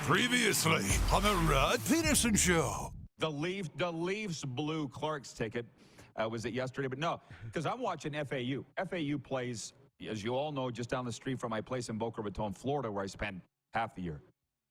Previously on the Rod Pedersen Show. The Leafs blew Clark's ticket. Was it yesterday? But no, because I'm watching FAU. FAU plays, as you all know, just down the street from my place in Boca Raton, Florida, where I spend half the year.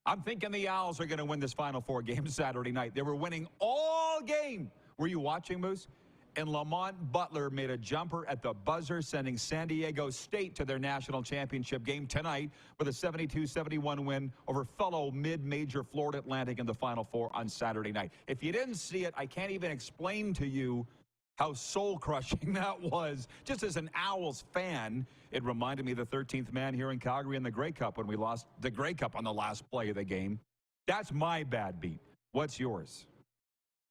I'm thinking the Owls are going to win this Final Four game Saturday night. They were winning all game. Were you watching, Moose? And Lamont Butler made a jumper at the buzzer, sending San Diego State to their national championship game tonight with a 72-71 win over fellow mid-major Florida Atlantic in the Final Four on Saturday night. If you didn't see it, I can't even explain to you how soul-crushing that was. Just as an Owls fan, it reminded me of the 13th man here in Calgary in the Grey Cup when we lost the Grey Cup on the last play of the game. That's my bad beat. What's yours?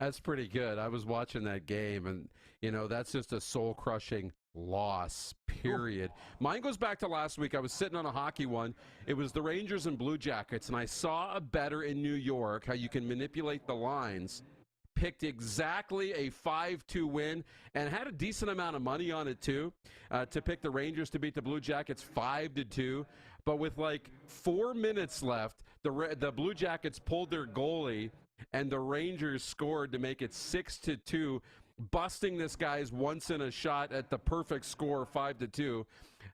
That's pretty good. I was watching that game, and, you know, that's just a soul-crushing loss, period. Mine goes back to last week. I was sitting on a hockey one. It was the Rangers and Blue Jackets, and I saw a bettor in New York, how you can manipulate the lines, picked exactly a 5-2 win, and had a decent amount of money on it, too, to pick the Rangers to beat the Blue Jackets 5-2. But with, like, 4 minutes left, the Blue Jackets pulled their goalie, and the Rangers scored to make it 6-2, busting this guy's once in a shot at the perfect score, 5-2.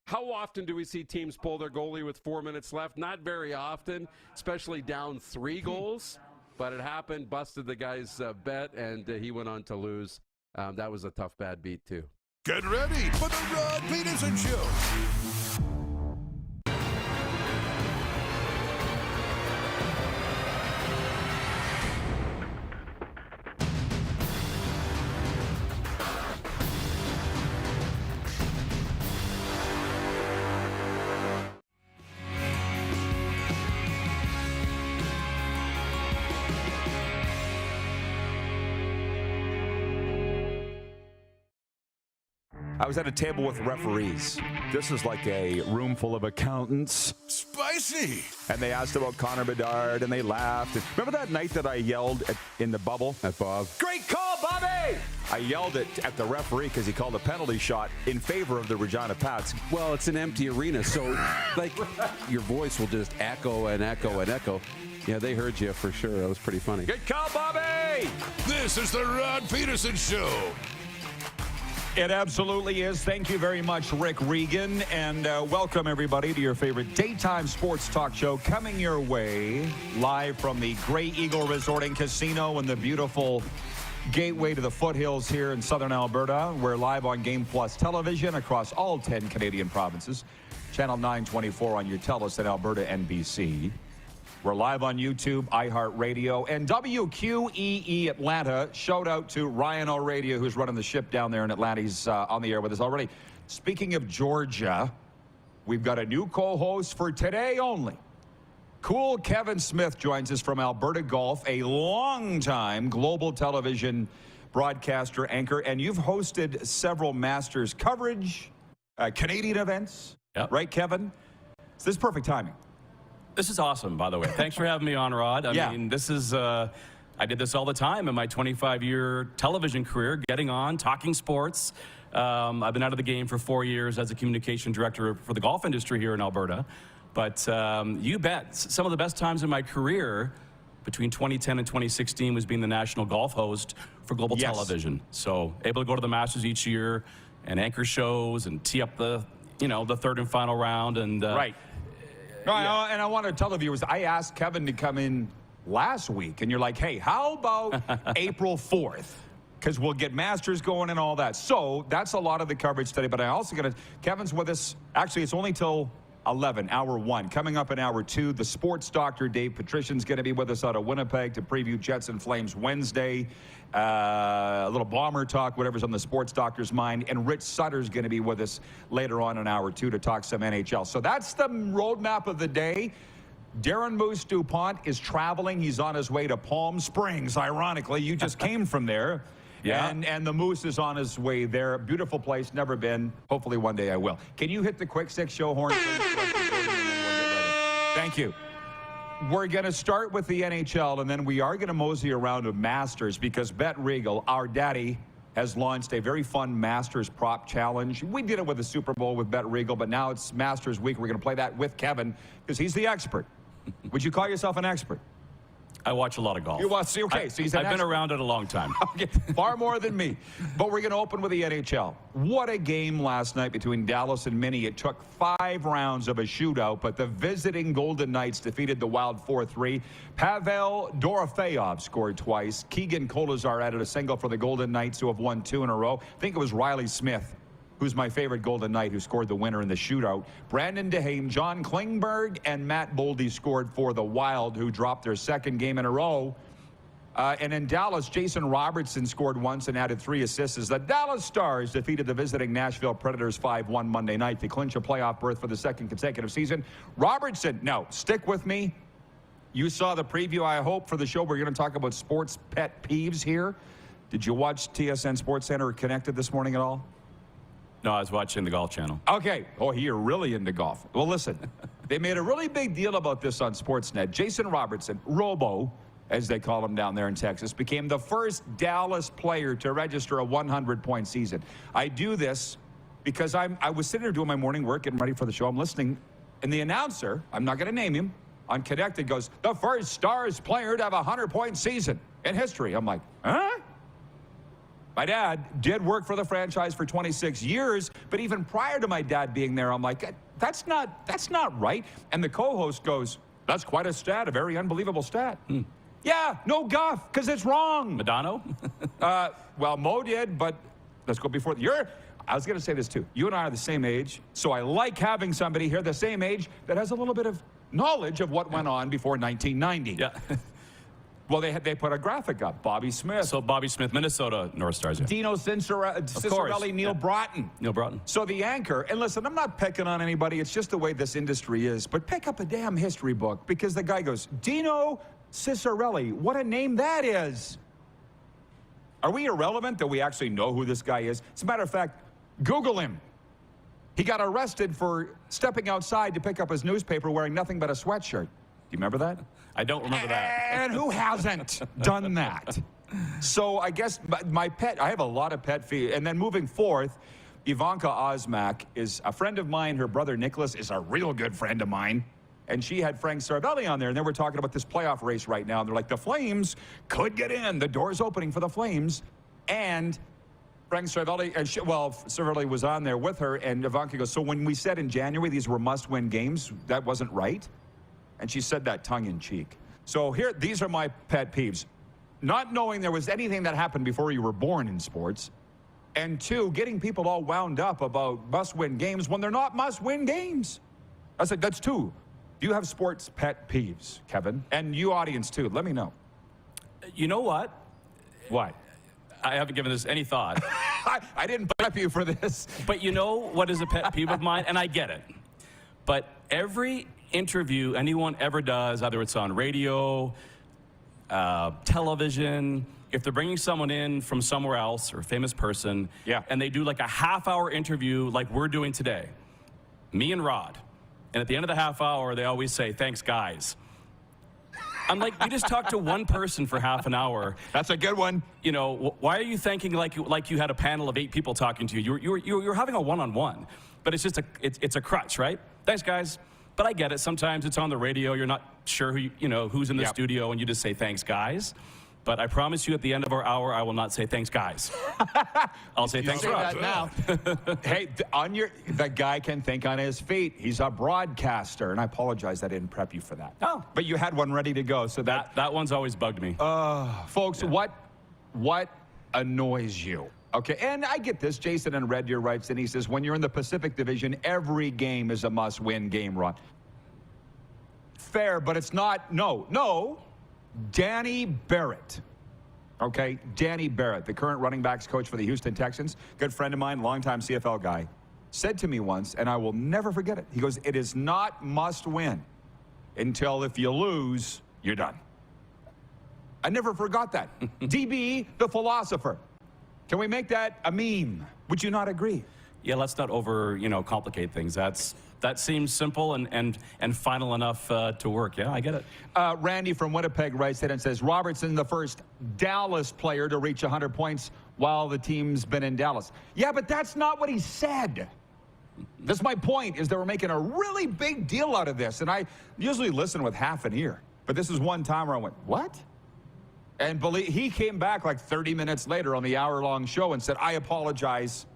How often do we see teams pull their goalie with 4 minutes left? Not very often, especially down 3 goals. But it happened, busted the guy's bet, and he went on to lose. That was a tough bad beat, too. Get ready for the Rod Pedersen Show. I was at a table with referees. This is like a room full of accountants. Spicy. And they asked about Connor Bedard, and they laughed. Remember that night that I yelled in the bubble at Bob? Great call, Bobby! I yelled at the referee because he called a penalty shot in favor of the Regina Pats. Well, it's an empty arena, so like your voice will just echo and echo and echo. Yeah, they heard you for sure. That was pretty funny. Good call, Bobby! This is the Rod Pedersen Show. It absolutely is. Thank you very much, Rick Regan, and welcome everybody to your favorite daytime sports talk show coming your way live from the Grey Eagle Resort and Casino in the beautiful gateway to the foothills here in southern Alberta. We're live on Game Plus television across all 10 Canadian provinces. Channel 924 on your TELUS in Alberta NBC. We're live on YouTube, iHeartRadio, and WQEE Atlanta. Shout out to Ryan O'Radio, who's running the ship down there in Atlanta. He's on the air with us already. Speaking of Georgia, we've got a new co-host for today only. Cool Kevin Smith joins us from Alberta Golf, a long-time global television broadcaster, anchor, and you've hosted several Masters coverage, Canadian events, right, Kevin? So this is perfect timing. This is awesome, by the way. Thanks for having me on, Rod. I mean, this is, I did this all the time in my 25-year television career, getting on, talking sports. I've been out of the game for 4 years as a communication director for the golf industry here in Alberta. But you bet, some of the best times in my career between 2010 and 2016 was being the national golf host for global television. So able to go to the Masters each year and anchor shows and tee up the, you know, the third and final round. And right. No, and I want to tell the viewers, I asked Kevin to come in last week, and you're like, hey, how about April 4th? Because we'll get Masters going and all that. So that's a lot of the coverage today, but I also got to, Kevin's with us. Actually, it's only till 11, hour 1. Coming up in hour 2, the sports doctor, Dave Patrician's going to be with us out of Winnipeg to preview Jets and Flames Wednesday. A little bomber talk, whatever's on the sports doctor's mind. And Rich Sutter's going to be with us later on in hour 2 to talk some NHL. So that's the roadmap of the day. Darren Moose DuPont is traveling. He's on his way to Palm Springs, ironically. You just came from there. Yeah. And the Moose is on his way there. Beautiful place, never been. Hopefully one day I will. Can you hit the quick six show horn? Thank you. We're going to start with the NHL, and then we are going to mosey around to Masters because Bet Regal, our daddy, has launched a very fun Masters prop challenge. We did it with the Super Bowl with Bet Regal, but now it's Masters week. We're going to play that with Kevin because he's the expert. Would you call yourself an expert? I watch a lot of golf. You watch, okay, so he's an I've been expert. around it a long time. Okay, far more than me. But we're going to open with the NHL. What a game last night between Dallas and Minnie. It took 5 rounds of a shootout, but the visiting Golden Knights defeated the Wild 4-3. Pavel Dorofeyev scored twice. Keegan Kolazar added a single for the Golden Knights, who have won 2 in a row. I think it was Riley Smith, who's my favorite Golden Knight, who scored the winner in the shootout. Brandon Dehane, John Klingberg, and Matt Boldy scored for the Wild, who dropped their 2nd game in a row. And in Dallas, Jason Robertson scored once and added 3 assists as the Dallas Stars defeated the visiting Nashville Predators 5-1 Monday night to clinch a playoff berth for the 2nd consecutive season. Robertson, now, stick with me. You saw the preview, I hope, for the show. We're going to talk about sports pet peeves here. Did you watch TSN Sports Center Connected this morning at all? No, I was watching the Golf Channel. Okay. Oh, you're really into golf. Well, listen, they made a really big deal about this on Sportsnet. Jason Robertson, Robo, as they call him down there in Texas, became the first Dallas player to register a 100-point season. I do this because I was sitting there doing my morning work, getting ready for the show. I'm listening, and the announcer, I'm not going to name him, on Connected goes, the first Stars player to have a 100-point season in history. I'm like, huh? My dad did work for the franchise for 26 years, but even prior to my dad being there, I'm like, that's not right. And the co-host goes, that's quite a stat, a very unbelievable stat. Yeah, no guff, because it's wrong. Madonna? Well, Mo did, but let's go before. I was going to say this too. You and I are the same age, so I like having somebody here the same age that has a little bit of knowledge of what went on before 1990. Yeah. Well, they put a graphic up. Bobby Smith. So Bobby Smith, Minnesota North Stars. Yeah. Dino Cicerelli, Neil Broughton. Neil Broughton. So the anchor, and listen, I'm not picking on anybody. It's just the way this industry is. But pick up a damn history book, because the guy goes, Dino Cicerelli, what a name that is. Are we irrelevant that we actually know who this guy is? As a matter of fact, Google him. He got arrested for stepping outside to pick up his newspaper wearing nothing but a sweatshirt. Do you remember that? I don't remember that. And who hasn't done that? So I guess my pet, I have a lot of pet fees. And then moving forth, Ivanka Osmak is a friend of mine. Her brother Nicholas is a real good friend of mine. And she had Frank Saravelli on there. And they were talking about this playoff race right now. And they're like, the Flames could get in. The door's opening for the Flames. And Frank Saravelli, Saravelli was on there with her. And Ivanka goes, so when we said in January these were must-win games, that wasn't right? And she said that tongue-in-cheek. So here, these are my pet peeves. Not knowing there was anything that happened before you were born in sports. And 2, getting people all wound up about must-win games when they're not must-win games. I said, that's 2. Do you have sports pet peeves, Kevin? And you audience, too. Let me know. You know what? What? I haven't given this any thought. I didn't prep you for this. But you know what is a pet peeve of mine? And I get it. But every interview anyone ever does, either it's on radio, television, if they're bringing someone in from somewhere else or a famous person, yeah, and they do like a half-hour interview like we're doing today, me and Rod, and at the end of the half hour, they always say, thanks, guys. I'm like, you just talked to one person for half an hour. That's a good one. You know, why are you thinking like you had a panel of 8 people talking to you? You're having a one-on-one, but it's just it's a crutch, right? Thanks, guys. But I get it. Sometimes it's on the radio. You're not sure who's in the studio, and you just say, thanks, guys. But I promise you at the end of our hour, I will not say, thanks, guys. I'll say, thanks, Rod. Now. Hey, the guy can think on his feet. He's a broadcaster. And I apologize I didn't prep you for that. Oh. But you had one ready to go. So that one's always bugged me. Folks, yeah. What annoys you? Okay, and I get this. Jason in Red Deer writes, and he says, when you're in the Pacific Division, every game is a must-win game, Ron. Fair, but it's not. No. Danny Barrett. Okay, Danny Barrett, the current running backs coach for the Houston Texans, good friend of mine, longtime CFL guy, said to me once, and I will never forget it. He goes, it is not must-win until if you lose, you're done. I never forgot that. DB, the philosopher. Can we make that a meme? Would you not agree? Yeah, let's not complicate things. That seems simple and final enough to work. Yeah, I get it. Randy from Winnipeg writes in and says, Robertson, the first Dallas player to reach 100 points while the team's been in Dallas. Yeah, but that's not what he said. This is my point, is they were making a really big deal out of this. And I usually listen with half an ear. But this is one time where I went, what? And he came back like 30 minutes later on the hour-long show and said, I apologize.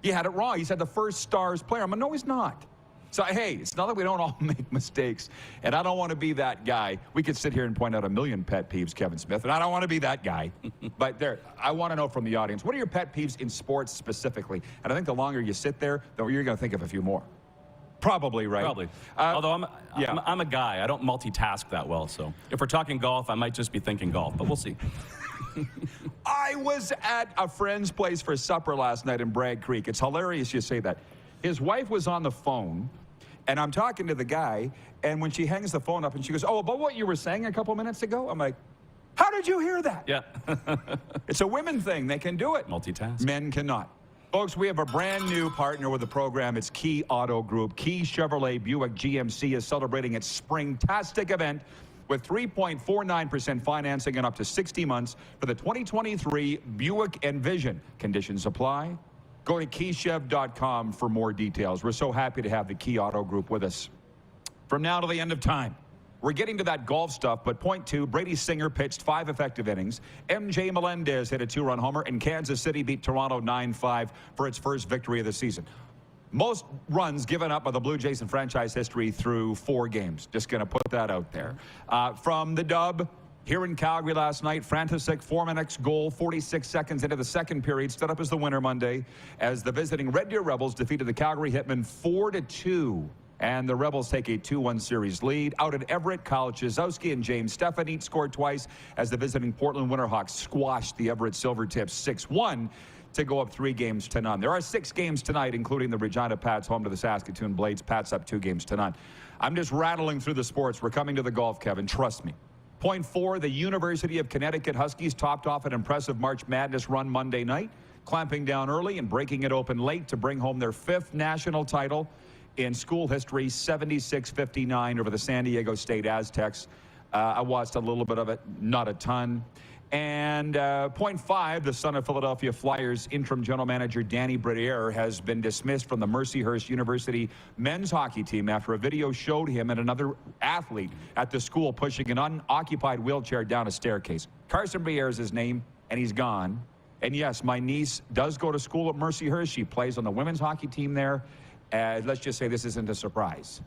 He had it wrong. He said the first Stars player. I'm like, no, he's not. So, hey, it's not that we don't all make mistakes, and I don't want to be that guy. We could sit here and point out a million pet peeves, Kevin Smith, and I don't want to be that guy. But I want to know from the audience, what are your pet peeves in sports specifically? And I think the longer you sit there, the more you're going to think of a few more. Probably, right? Probably. Although I'm a guy. I don't multitask that well, so if we're talking golf, I might just be thinking golf, but we'll see. I was at a friend's place for supper last night in Bragg Creek. It's hilarious you say that. His wife was on the phone, and I'm talking to the guy, and when she hangs the phone up and she goes, oh, about what you were saying a couple minutes ago? I'm like, how did you hear that? Yeah. It's a women thing. They can do it. Multitask. Men cannot. Folks, we have a brand new partner with the program. It's Key Auto Group. Key Chevrolet Buick GMC is celebrating its Springtastic event with 3.49% financing and up to 60 months for the 2023 Buick Envision. Conditions apply. Go to keychev.com for more details. We're so happy to have the Key Auto Group with us. From now to the end of time, we're getting to that golf stuff, but point two, Brady Singer pitched 5 effective innings. MJ Melendez hit a 2-run homer, and Kansas City beat Toronto 9-5 for its first victory of the season. Most runs given up by the Blue Jays in franchise history through 4 games. Just going to put that out there. From the dub, here in Calgary last night, Frantisek, Formanek's goal 46 seconds into the second period, stood up as the winner Monday as the visiting Red Deer Rebels defeated the Calgary Hitmen 4-2. And the Rebels take a 2-1 series lead. Out at Everett, Kyle Chizowski and James Stephanie scored twice as the visiting Portland Winterhawks squashed the Everett Silvertips 6-1 to go up 3-0. There are 6 games tonight, including the Regina Pats home to the Saskatoon Blades. Pats up 2-0. I'm just rattling through the sports. We're coming to the golf, Kevin. Trust me. Point 4, the University of Connecticut Huskies topped off an impressive March Madness run Monday night, clamping down early and breaking it open late to bring home their 5th national title in school history, 76-59 over the San Diego State Aztecs. I watched a little bit of it, not a ton. And point 5, the son of Philadelphia Flyers interim general manager Danny Briere has been dismissed from the Mercyhurst University men's hockey team after a video showed him and another athlete at the school pushing an unoccupied wheelchair down a staircase. Carson Briere is his name, and he's gone. And yes, my niece does go to school at Mercyhurst. She plays on the women's hockey team there. Let's just say this isn't a surprise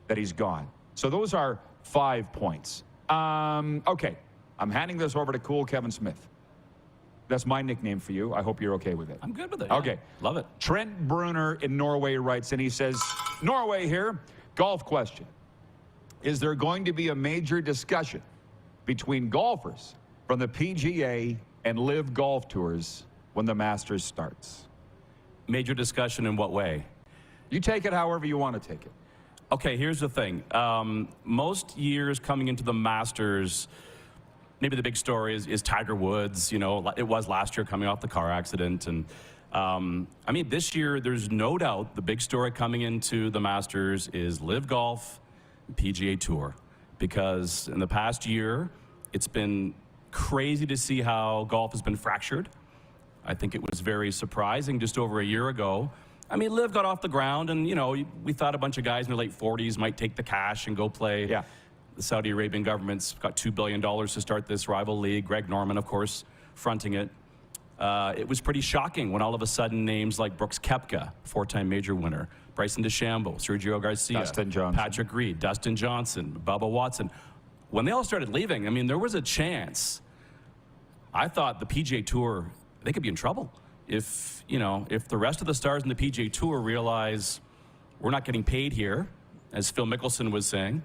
that he's gone. So those are 5 points. Okay. I'm handing this over to Cool Kevin Smith. That's my nickname for you. I hope you're okay with it. I'm good with it. Okay. Yeah. Love it. Trent Bruner in Norway writes, and he says, Norway here, golf question. Is there going to be a major discussion between golfers from the PGA and Live Golf Tours when the Masters starts? Major discussion in what way? You take it however you want to take it. Okay, here's the thing. Most years coming into the Masters, maybe the big story is Tiger Woods. You know, it was last year coming off the car accident. And I mean, this year, there's no doubt the big story coming into the Masters is Live Golf, PGA Tour. Because in the past year, it's been crazy to see how golf has been fractured. I think it was very surprising just over a year ago. I mean, Liv got off the ground, and, you know, we thought a bunch of guys in their late 40s might take the cash and go play. Yeah. The Saudi Arabian government's got $2 billion to start this rival league. Greg Norman, of course, fronting it. It was pretty shocking when all of a sudden names like Brooks Koepka, 4-time major winner, Bryson DeChambeau, Sergio Garcia, Dustin Johnson, Patrick Reed, Dustin Johnson, Bubba Watson. When they all started leaving, I mean, there was a chance. I thought the PGA Tour, they could be in trouble. If, you know, if the rest of the stars in the PGA Tour realize we're not getting paid here, as Phil Mickelson was saying,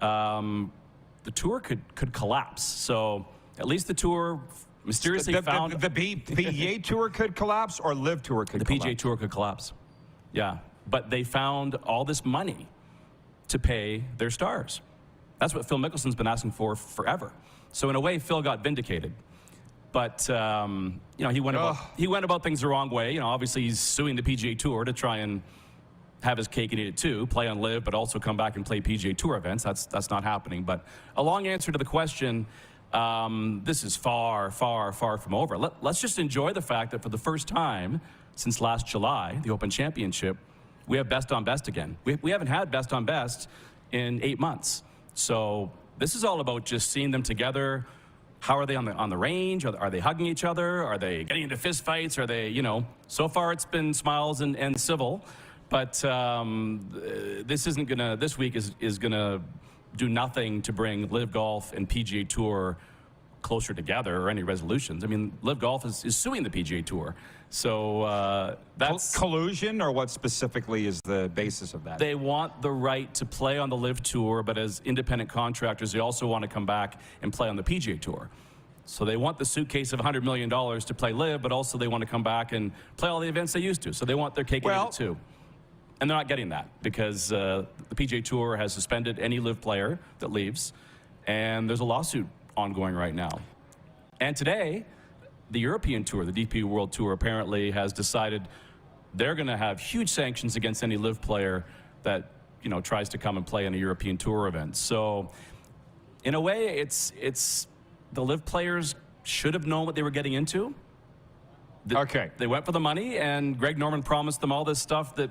the tour could collapse. So at least the tour mysteriously found... The PGA Tour could collapse, or Live Tour could collapse? The PGA Tour could collapse, yeah. But they found all this money to pay their stars. That's what Phil Mickelson's been asking for forever. So in a way, Phil got vindicated. But, you know, he went about things the wrong way. You know, obviously he's suing the PGA Tour to try and have his cake and eat it too, play on Live, but also come back and play PGA Tour events. That's not happening. But a long answer to the question, this is far, far, far from over. Let's just enjoy the fact that for the first time since last July, the Open Championship, we have best on best again. We haven't had best on best in 8 months. So this is all about just seeing them together. How are they on the range? Are they hugging each other? Are they getting into fist fights? Are they, so far it's been smiles and civil, but this week is gonna do nothing to bring Live Golf and PGA Tour closer together or any resolutions. I mean, Live Golf is suing the PGA Tour. So that's collusion, or what specifically is the basis of that? They want the right to play on the Live Tour, but as independent contractors, they also want to come back and play on the PGA Tour. So they want the suitcase of $100 million to play Live, but also they want to come back and play all the events they used to. So they want their cake and eat it too. And they're not getting that because the PGA Tour has suspended any Live player that leaves, and there's a lawsuit ongoing right now. And today, the European Tour, the DP World Tour, apparently has decided they're going to have huge sanctions against any Live player that, tries to come and play in a European Tour event. So, in a way, it's the Live players should have known what they were getting into. Okay. They went for the money, and Greg Norman promised them all this stuff that,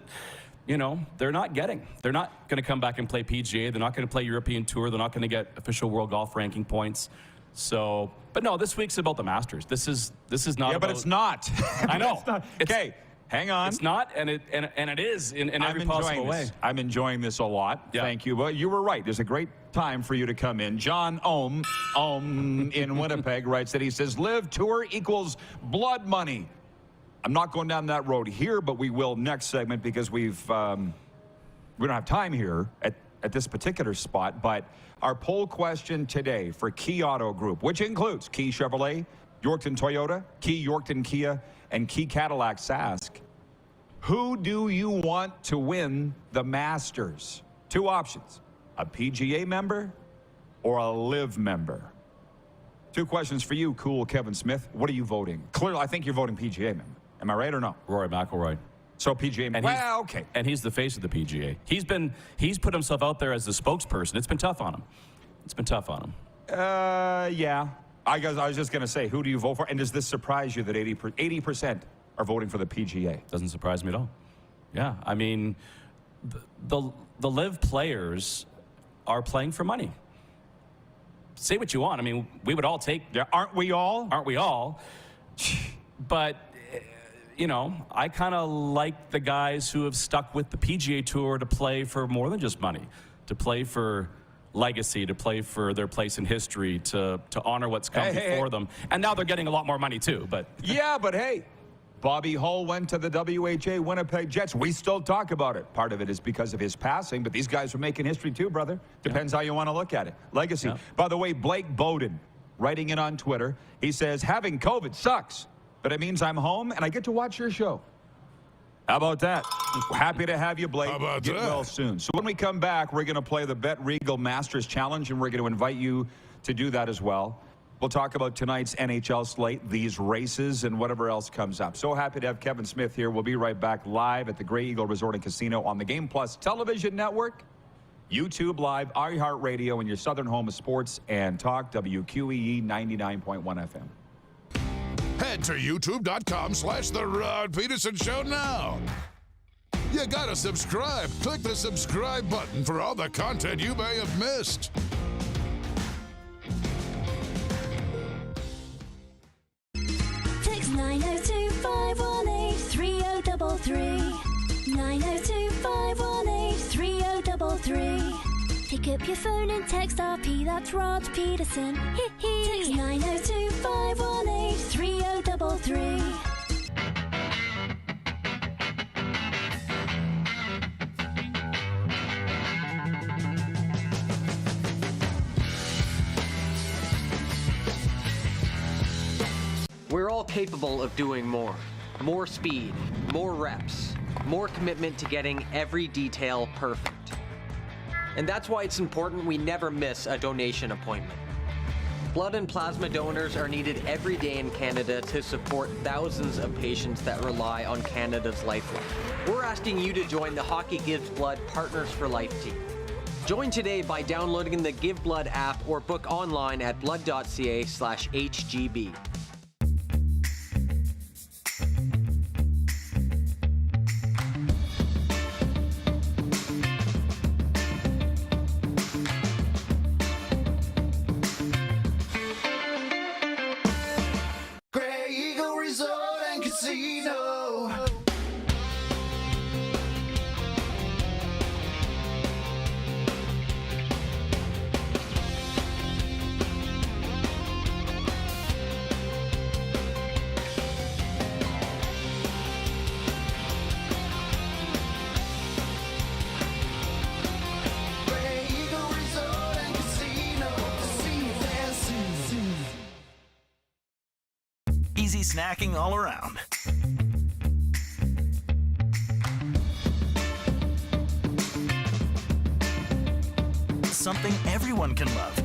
they're not getting. They're not going to come back and play PGA. They're not going to play European Tour. They're not going to get official World Golf Ranking points. So, but no, this week's about the Masters. This is not. Yeah, about, but it's not. I know. Okay, hang on. It's not, and it is in every possible way. I'm enjoying this a lot. Yeah. Thank you. Well, you were right. There's a great time for you to come in. John Ohm in Winnipeg writes that he says Live Tour equals blood money. I'm not going down that road here, but we will next segment because we don't have time here at this particular spot. But our poll question today for Key Auto Group, which includes Key Chevrolet, Yorkton Toyota, Key Yorkton Kia, and Key Cadillac, ask, who do you want to win the Masters? Two options, a PGA member or a Live member. Two questions for you, cool Kevin Smith. What are you voting? Clearly, I think you're voting PGA member. Am I right or no? Rory McIlroy. So PGA member. Well, okay. And he's the face of the PGA. He's put himself out there as the spokesperson. It's been tough on him. Yeah. I was just going to say, who do you vote for? And does this surprise you that 80% are voting for the PGA? Doesn't surprise me at all. Yeah. I mean, the Live players are playing for money. Say what you want. I mean, we would all take. Yeah, aren't we all? But, I kind of like the guys who have stuck with the PGA Tour to play for more than just money, to play for legacy, to play for their place in history, to honor what's come before them. And now they're getting a lot more money too, but. Yeah, but hey, Bobby Hull went to the WHA Winnipeg Jets. We still talk about it. Part of it is because of his passing, but these guys are making history too, brother. Depends how you want to look at it. Legacy. Yeah. By the way, Blake Bowden, writing in on Twitter, he says, having COVID sucks, but it means I'm home and I get to watch your show. How about that? Happy to have you, Blake. How about Get that? well soon. So when we come back, we're going to play the Bet Regal Masters Challenge, and we're going to invite you to do that as well. We'll talk about tonight's NHL slate, these races, and whatever else comes up. So happy to have Kevin Smith here. We'll be right back live at the Grey Eagle Resort and Casino on the Game Plus Television Network, YouTube Live, iHeartRadio, and your southern home of sports and talk, WQEE 99.1 FM. Head to youtube.com/The Rod Peterson Show now. You gotta subscribe. Click the subscribe button for all the content you may have missed. Text 902-518-3033. 902-518-3033. Pick up your phone and text RP, that's Rod Peterson. Text 902-518-3033. We're all capable of doing more. More speed, more reps, more commitment to getting every detail perfect. And that's why it's important we never miss a donation appointment. Blood and plasma donors are needed every day in Canada to support thousands of patients that rely on Canada's lifeline. We're asking you to join the Hockey Gives Blood Partners for Life team. Join today by downloading the Give Blood app or book online at blood.ca/HGB. snacking all around. Something everyone can love.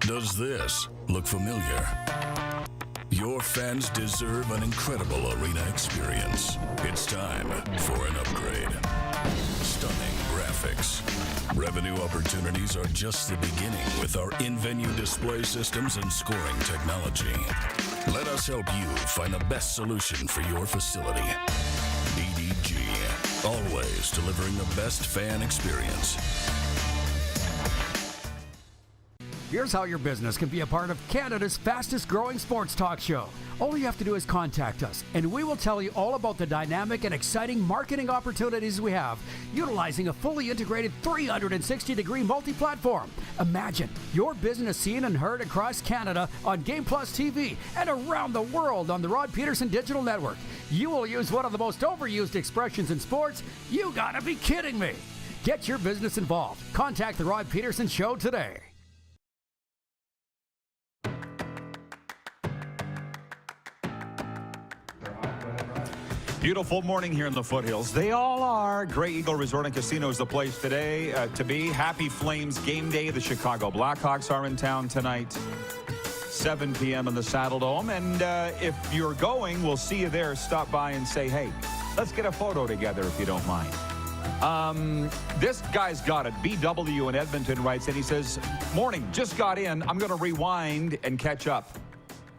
Does this look familiar? Your fans deserve an incredible arena experience. It's time for an upgrade. Stunning graphics. Revenue opportunities are just the beginning with our in-venue display systems and scoring technology. Let us help you find the best solution for your facility. EDG, always delivering the best fan experience. Here's how your business can be a part of Canada's fastest growing sports talk show. All you have to do is contact us, and we will tell you all about the dynamic and exciting marketing opportunities we have, utilizing a fully integrated 360-degree multi-platform. Imagine your business seen and heard across Canada on Game Plus TV and around the world on the Rod Pedersen Digital Network. You will use one of the most overused expressions in sports. You gotta be kidding me. Get your business involved. Contact the Rod Pedersen Show today. Beautiful morning here in the foothills. They all are. Grey Eagle Resort and Casino is the place today to be. Happy Flames game day. The Chicago Blackhawks are in town tonight. 7 p.m. in the Saddle Dome. And if you're going, we'll see you there. Stop by and say, hey, let's get a photo together if you don't mind. This guy's got it. BW in Edmonton writes, and he says, morning, just got in. I'm going to rewind and catch up.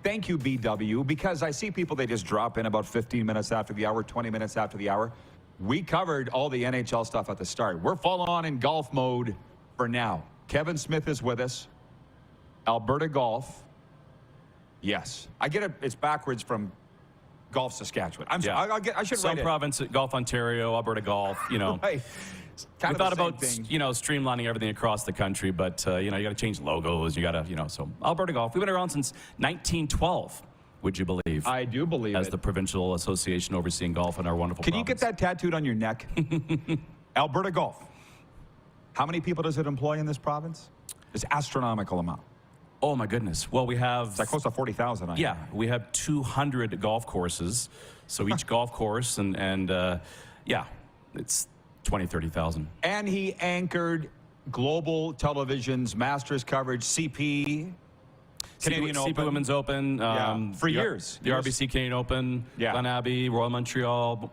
Thank you, BW, because I see people, they just drop in about 15 minutes after the hour, 20 minutes after the hour. We covered all the NHL stuff at the start. We're full on in golf mode for now. Kevin Smith is with us. Alberta Golf. Yes. I get it. It's backwards from Golf Saskatchewan. I should Some write province, Golf Ontario, Alberta Golf, you know. Right. We thought about, you know, streamlining everything across the country, but, you know, you got to change logos. You got to, you know, so Alberta Golf. We've been around since 1912, would you believe? I do believe as the provincial association overseeing golf in our wonderful Can province. you get that tattooed on your neck? Alberta Golf. How many people does it employ in this province? It's astronomical amount. Oh, my goodness. Well, we have... It's like close to 40,000. Yeah, we have 200 golf courses. So each golf course, and yeah, it's 20, 30,000. And he anchored Global Television's Masters coverage, CP, Canadian Open. CP Women's Open. For years. The RBC Canadian Open, Glen Abbey, Royal Montreal,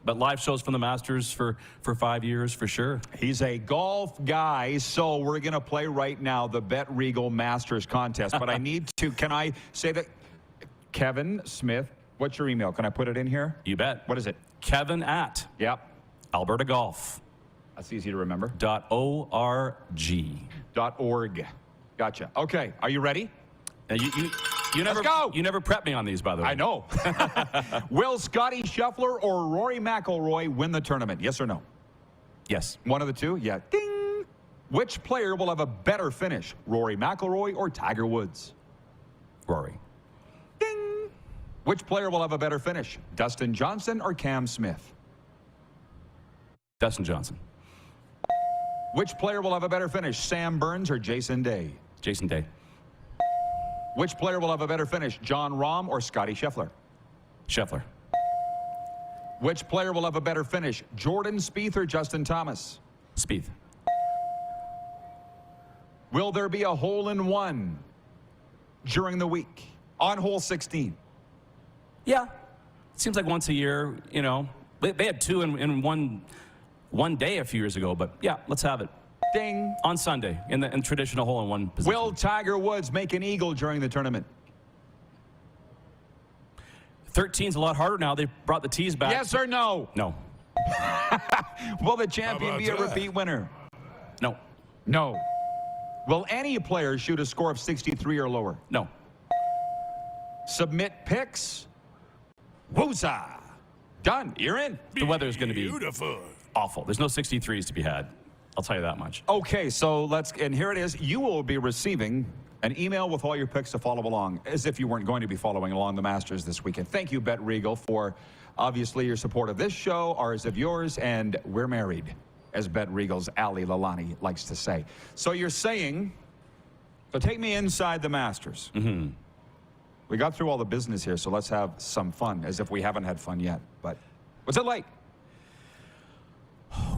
but live shows from the Masters for 5 years, for sure. He's a golf guy, so we're going to play right now the Bet Regal Masters contest. But I need to, can I say that, Kevin Smith, what's your email? Can I put it in here? You bet. What is it? Kevin at Alberta Golf. That's easy to remember. .org. .org. Gotcha. Okay. Are you ready? You never, Let's go. You never prep me on these, by the way. I know. Will Scotty Scheffler or Rory McIlroy win the tournament? Yes or no? Yes. One of the two? Yeah. Ding. Which player will have a better finish? Rory McIlroy or Tiger Woods? Rory. Ding. Which player will have a better finish? Dustin Johnson or Cam Smith? Dustin Johnson. Which player will have a better finish? Sam Burns or Jason Day? Jason Day. Which player will have a better finish? John Rahm or Scotty Scheffler? Scheffler. Which player will have a better finish? Jordan Spieth or Justin Thomas? Spieth. Will there be a hole-in-one during the week on hole 16? Yeah. It seems like once a year, you know. They had two in one day a few years ago, but yeah, let's have it. Ding. On Sunday in traditional hole-in-one position. Will Tiger Woods make an eagle during the tournament? 13's a lot harder now. They brought the tees back. Yes or no? No. Will the champion be a repeat winner? No. No. Will any player shoot a score of 63 or lower? No. Submit picks. Woozah. Done. You're in. The weather is going to be awful. There's no 63s to be had. I'll tell you that much. Okay, so and here it is. You will be receiving an email with all your picks to follow along, as if you weren't going to be following along the Masters this weekend. Thank you, Bet Regal, for obviously your support of this show, ours of yours, and we're married, as Bet Regal's Ali Lalani likes to say. So you're saying, so take me inside the Masters. Mm-hmm. We got through all the business here, so let's have some fun, as if we haven't had fun yet. But what's it like?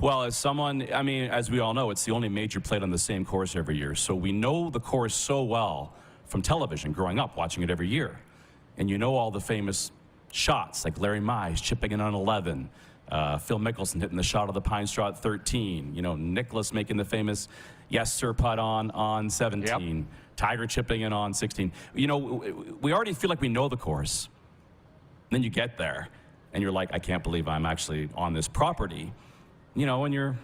Well, as someone, I mean, as we all know, it's the only major played on the same course every year. So we know the course so well from television, growing up, watching it every year. And you know all the famous shots, like Larry Mize chipping in on 11, Phil Mickelson hitting the shot of the pine straw at 13, you know, Nicklaus making the famous yes sir putt on 17, yep. Tiger chipping in on 16. You know, we already feel like we know the course. Then you get there, and you're like, I can't believe I'm actually on this property. You know, and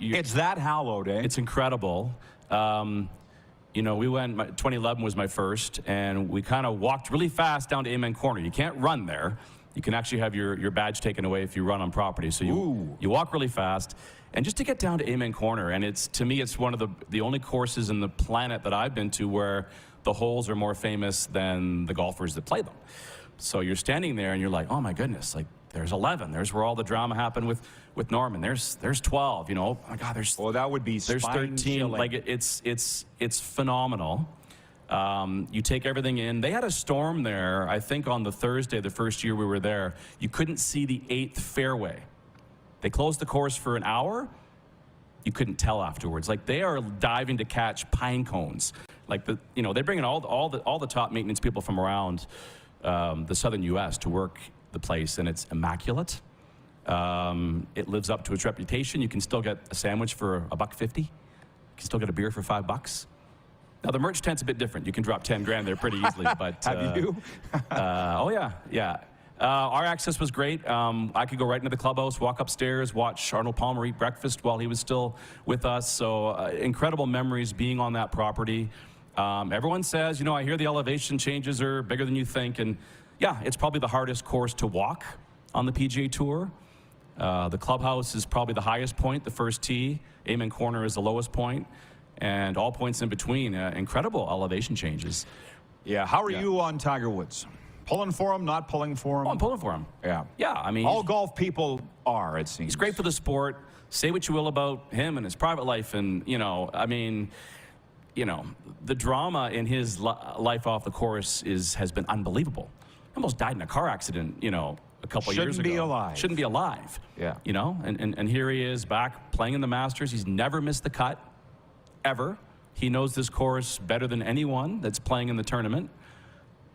it's that hallowed, eh? It's incredible. You know, we went, 2011 was my first, and we kind of walked really fast down to Amen Corner. You can't run there. You can actually have your badge taken away if you run on property. So you walk really fast. And just to get down to Amen Corner, and to me, it's one of the only courses in the planet that I've been to where the holes are more famous than the golfers that play them. So you're standing there and you're like, oh my goodness, like there's 11. There's where all the drama happened with Norman. There's 12, you know. Oh my God, there's that would be there's 13. Chilling. Like it's phenomenal. You take everything in. They had a storm there, I think on the Thursday, the first year we were there. You couldn't see the 8th fairway. They closed the course for an hour. You couldn't tell afterwards. Like they are diving to catch pine cones. Like they bring in all the top maintenance people from around the southern U.S. to work the place, and it's immaculate. It lives up to its reputation. You can still get a sandwich for $1.50. You can still get a beer for $5. Now the merch tent's a bit different. You can drop 10 grand there pretty easily. But have you? Oh yeah. Our access was great. I could go right into the clubhouse, walk upstairs, watch Arnold Palmer eat breakfast while he was still with us. So incredible memories being on that property. Everyone says, you know, I hear the elevation changes are bigger than you think. And yeah, it's probably the hardest course to walk on the PGA Tour. The clubhouse is probably the highest point, the first tee. Amen Corner is the lowest point. And all points in between, incredible elevation changes. Yeah, how are you on Tiger Woods? Pulling for him, not pulling for him? Oh, I'm pulling for him. Yeah. Yeah, I mean... all golf people are, it seems. He's great for the sport. Say what you will about him and his private life. And, you know, I mean, you know, the drama in his life off the course has been unbelievable. He almost died in a car accident, you know, a couple years ago. Shouldn't be alive. Shouldn't be alive. Yeah. You know, and here he is back playing in the Masters. He's never missed the cut, ever. He knows this course better than anyone that's playing in the tournament.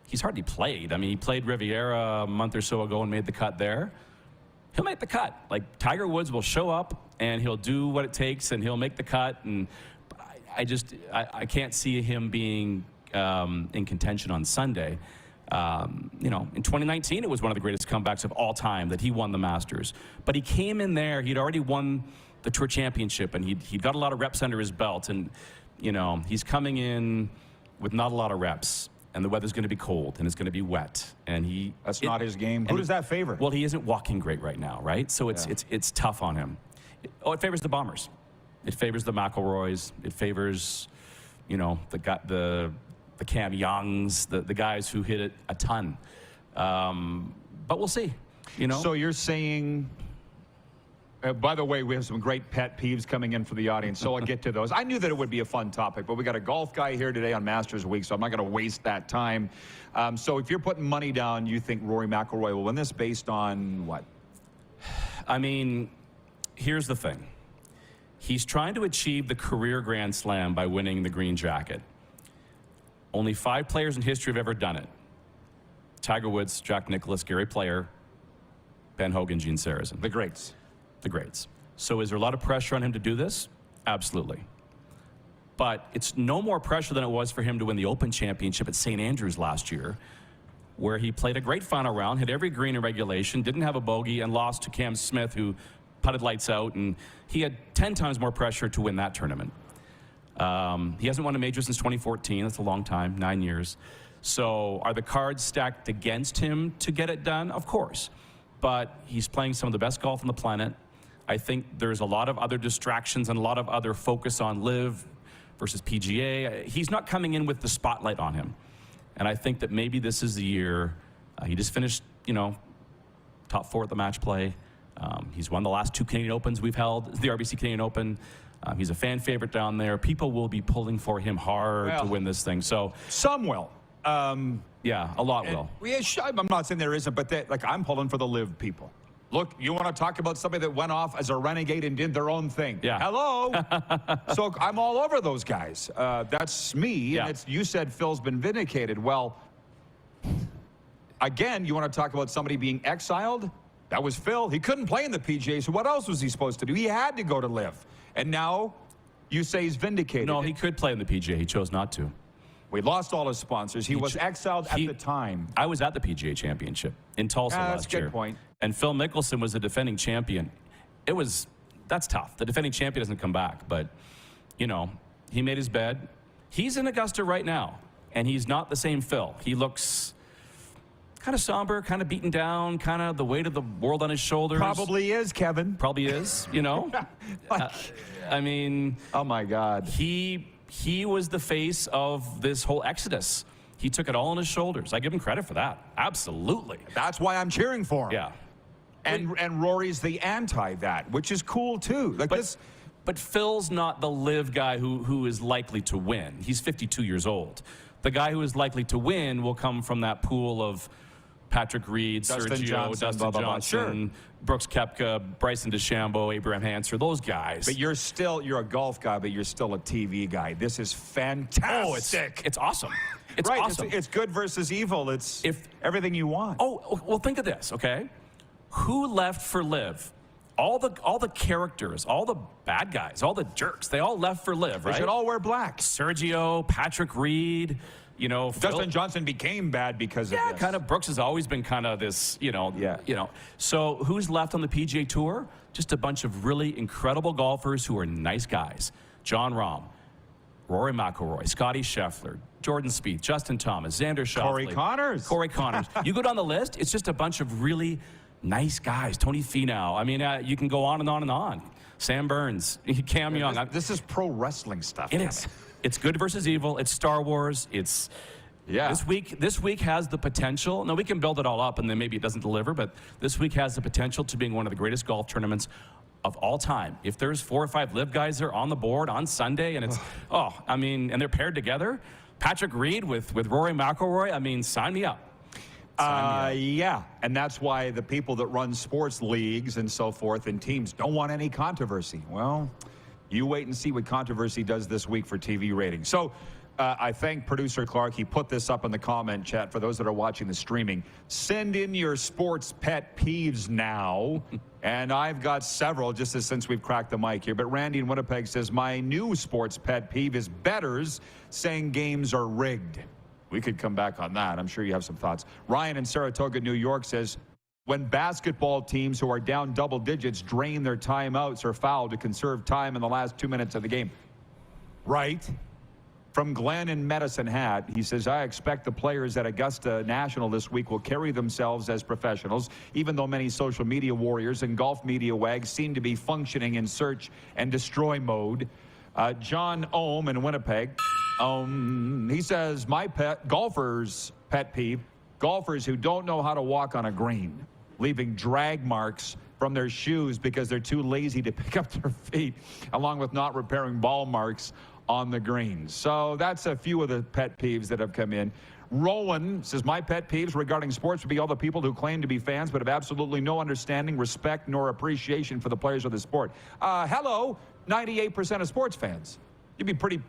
He's hardly played. I mean, he played Riviera a month or so ago and made the cut there. He'll make the cut. Like, Tiger Woods will show up, and he'll do what it takes, and he'll make the cut. And I can't see him being in contention on Sunday. You know, in 2019, it was one of the greatest comebacks of all time that he won the Masters. But he came in there. He'd already won the Tour Championship, and he'd got a lot of reps under his belt. And, you know, he's coming in with not a lot of reps. And the weather's going to be cold, and it's going to be wet, and that's not his game. Who does that favor? Well, he isn't walking great right now, right? So it's tough on him. It favors the bombers. It favors the McIlroys. It favors, you know, the Cam Youngs, the guys who hit it a ton. But we'll see. You know. So you're saying. By the way, we have some great pet peeves coming in for the audience, so I'll get to those. I knew that it would be a fun topic, but we got a golf guy here today on Masters Week, so I'm not going to waste that time. So if you're putting money down, you think Rory McIlroy will win this based on what? I mean, here's the thing. He's trying to achieve the career Grand Slam by winning the green jacket. Only 5 players in history have ever done it. Tiger Woods, Jack Nicklaus, Gary Player, Ben Hogan, Gene Sarazen. The greats. The greats. So is there a lot of pressure on him to do this? Absolutely. But it's no more pressure than it was for him to win the Open Championship at St. Andrews last year, where he played a great final round, hit every green in regulation, didn't have a bogey, and lost to Cam Smith, who putted lights out, and he had 10 times more pressure to win that tournament. He hasn't won a major since 2014. That's a long time, 9 years. So are the cards stacked against him to get it done? Of course. But he's playing some of the best golf on the planet. I think there's a lot of other distractions and a lot of other focus on LIV versus PGA. He's not coming in with the spotlight on him. And I think that maybe this is the year. He just finished, top 4 at the match play. He's won the last 2 Canadian Opens we've held, the RBC Canadian Open. He's a fan favorite down there. People will be pulling for him hard to win this thing. So some will. Yeah, a lot will. I'm not saying there isn't, but I'm pulling for the LIV people. Look, you want to talk about somebody that went off as a renegade and did their own thing. Yeah. Hello. So I'm all over those guys. That's me. Yeah. And you said Phil's been vindicated. Well, again, you want to talk about somebody being exiled? That was Phil. He couldn't play in the PGA, so what else was he supposed to do? He had to go to LIV. And now you say he's vindicated. No, he could play in the PGA. He chose not to. We lost all his sponsors. He was exiled at the time. I was at the PGA Championship in Tulsa last year. That's a good point. And Phil Mickelson was the defending champion. That's tough. The defending champion doesn't come back, but, he made his bed. He's in Augusta right now, and he's not the same Phil. He looks kind of somber, kind of beaten down, kind of the weight of the world on his shoulders. Probably is, Kevin. Probably is, I mean... Oh, my God. He was the face of this whole exodus. He took it all on his shoulders. I give him credit for that. Absolutely. That's why I'm cheering for him. Yeah. And Rory's the anti that, which is cool too. But Phil's not the LIV guy who is likely to win. He's 52 years old. The guy who is likely to win will come from that pool of Patrick Reed, Dustin Johnson, Sure. Brooks Koepka, Bryson DeChambeau, Abraham Hanser, those guys. But you're a golf guy, but you're still a TV guy. This is fantastic. Oh, it's awesome. It's right, awesome. It's good versus evil. It's everything you want. Oh, well, think of this, okay? Who left for LIV? All the characters, all the bad guys, all the jerks, they all left for LIV, right? They should all wear black. Sergio, Patrick Reed, Dustin Johnson became bad because of this. Yeah, kind of. Brooks has always been kind of this, So who's left on the PGA Tour? Just a bunch of really incredible golfers who are nice guys. Jon Rahm, Rory McIlroy, Scotty Scheffler, Jordan Spieth, Justin Thomas, Xander Schauffele. Corey Connors. You go down the list, it's just a bunch of really nice guys. Tony Finau. I mean, you can go on and on and on. Sam Burns, Cam Young. This is pro wrestling stuff. It is. It's good versus evil. It's Star Wars. This week has the potential. Now, we can build it all up, and then maybe it doesn't deliver, but this week has the potential to being one of the greatest golf tournaments of all time. If there's 4 or 5 LIV guys there on the board on Sunday, and it's, and they're paired together, Patrick Reed with Rory McIlroy, sign me up. Yeah, and that's why the people that run sports leagues and so forth and teams don't want any controversy. Well, you wait and see what controversy does this week for TV ratings. So I thank producer Clark. He put this up in the comment chat for those that are watching the streaming. Send in your sports pet peeves now. And I've got several just since we've cracked the mic here. But Randy in Winnipeg says, my new sports pet peeve is bettors saying games are rigged. We could come back on that. I'm sure you have some thoughts. Ryan in Saratoga, New York says, when basketball teams who are down double digits drain their timeouts or foul to conserve time in the last 2 minutes of the game. Right. From Glenn in Medicine Hat, he says, I expect the players at Augusta National this week will carry themselves as professionals, even though many social media warriors and golf media wags seem to be functioning in search and destroy mode. John Ohm in Winnipeg, he says, my golfer's pet peeve, golfers who don't know how to walk on a green, leaving drag marks from their shoes because they're too lazy to pick up their feet, along with not repairing ball marks on the greens. So that's a few of the pet peeves that have come in. Rowan says, my pet peeves regarding sports would be all the people who claim to be fans but have absolutely no understanding, respect, nor appreciation for the players of the sport. Hello, 98% of sports fans. You'd be pretty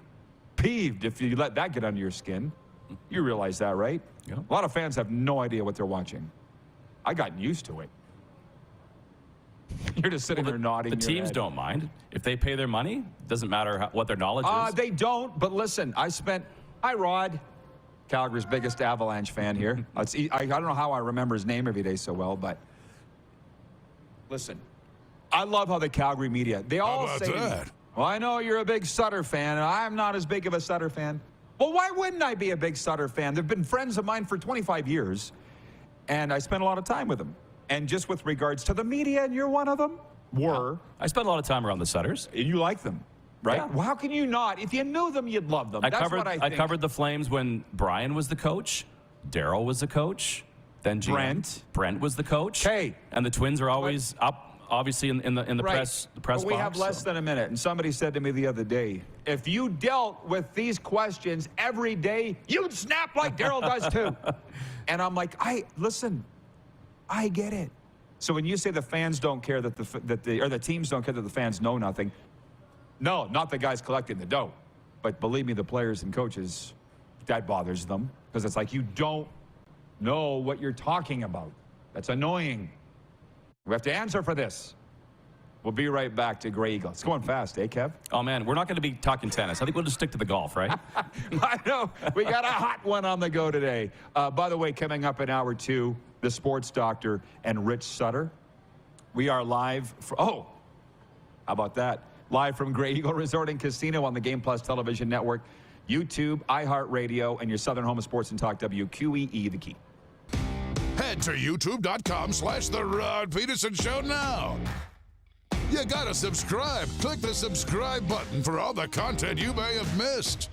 peeved if you let that get under your skin. You realize that, right? Yeah. A lot of fans have no idea what they're watching. I got used to it. You're just sitting there nodding. The teams don't mind. If they pay their money, it doesn't matter what their knowledge is. They don't, but listen, hi, Rod, Calgary's biggest Avalanche fan here. I don't know how I remember his name every day so well, but listen, I love how the Calgary media, they all say to me, Well, I know you're a big Sutter fan, and I'm not as big of a Sutter fan. Well, why wouldn't I be a big Sutter fan? They've been friends of mine for 25 years, and I spent a lot of time with them. And just with regards to the media, and you're one of them, I spent a lot of time around the Sutters. And you like them, right? Yeah. Well, how can you not? If you knew them, you'd love them. That's what I think. I covered the Flames when Brian was the coach, Daryl was the coach, then GM. Brent was the coach. Okay. And the Twins are always up. Obviously, in the Right. press But we box, have less than a minute, and somebody said to me the other day, if you dealt with these questions every day, you'd snap like Daryl does too. And I'm like, listen, I get it. So when you say the fans don't care that the teams don't care that the fans know nothing, no, not the guys collecting the dough, but believe me, the players and coaches, that bothers them because it's like you don't know what you're talking about. That's annoying. We have to answer for this. We'll be right back to Grey Eagle. It's going fast, eh, Kev? Oh, man, we're not going to be talking tennis. I think we'll just stick to the golf, right? I know. We got a hot one on the go today. By the way, coming up in hour 2, the sports doctor and Rich Sutter. We are live. How about that? Live from Grey Eagle Resort and Casino on the Game Plus Television Network, YouTube, iHeartRadio, and your Southern Home of Sports and Talk, WQEE, The Key. Head to youtube.com/The Rod Peterson Show now. You gotta subscribe. Click the subscribe button for all the content you may have missed.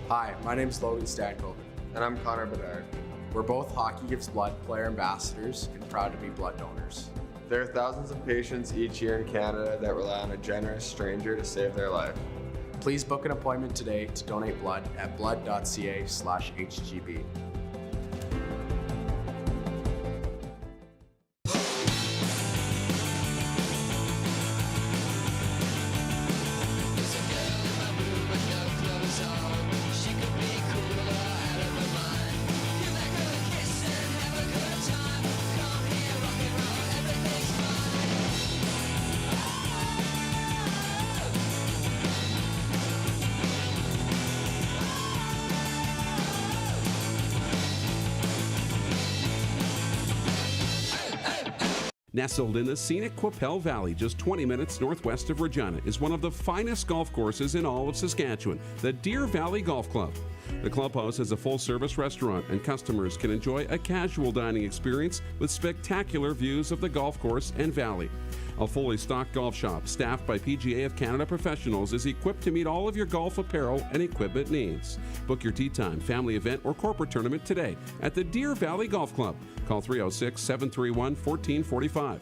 Hi, my name's Logan Stankoven. And I'm Connor Bedard. We're both Hockey Gives Blood player ambassadors and proud to be blood donors. There are thousands of patients each year in Canada that rely on a generous stranger to save their life. Please book an appointment today to donate blood at blood.ca/HGB. Nestled in the scenic Qu'Appelle Valley, just 20 minutes northwest of Regina, is one of the finest golf courses in all of Saskatchewan, the Deer Valley Golf Club. The clubhouse has a full-service restaurant, and customers can enjoy a casual dining experience with spectacular views of the golf course and valley. A fully stocked golf shop, staffed by PGA of Canada professionals, is equipped to meet all of your golf apparel and equipment needs. Book your tee time, family event, or corporate tournament today at the Deer Valley Golf Club. Call 306-731-1445.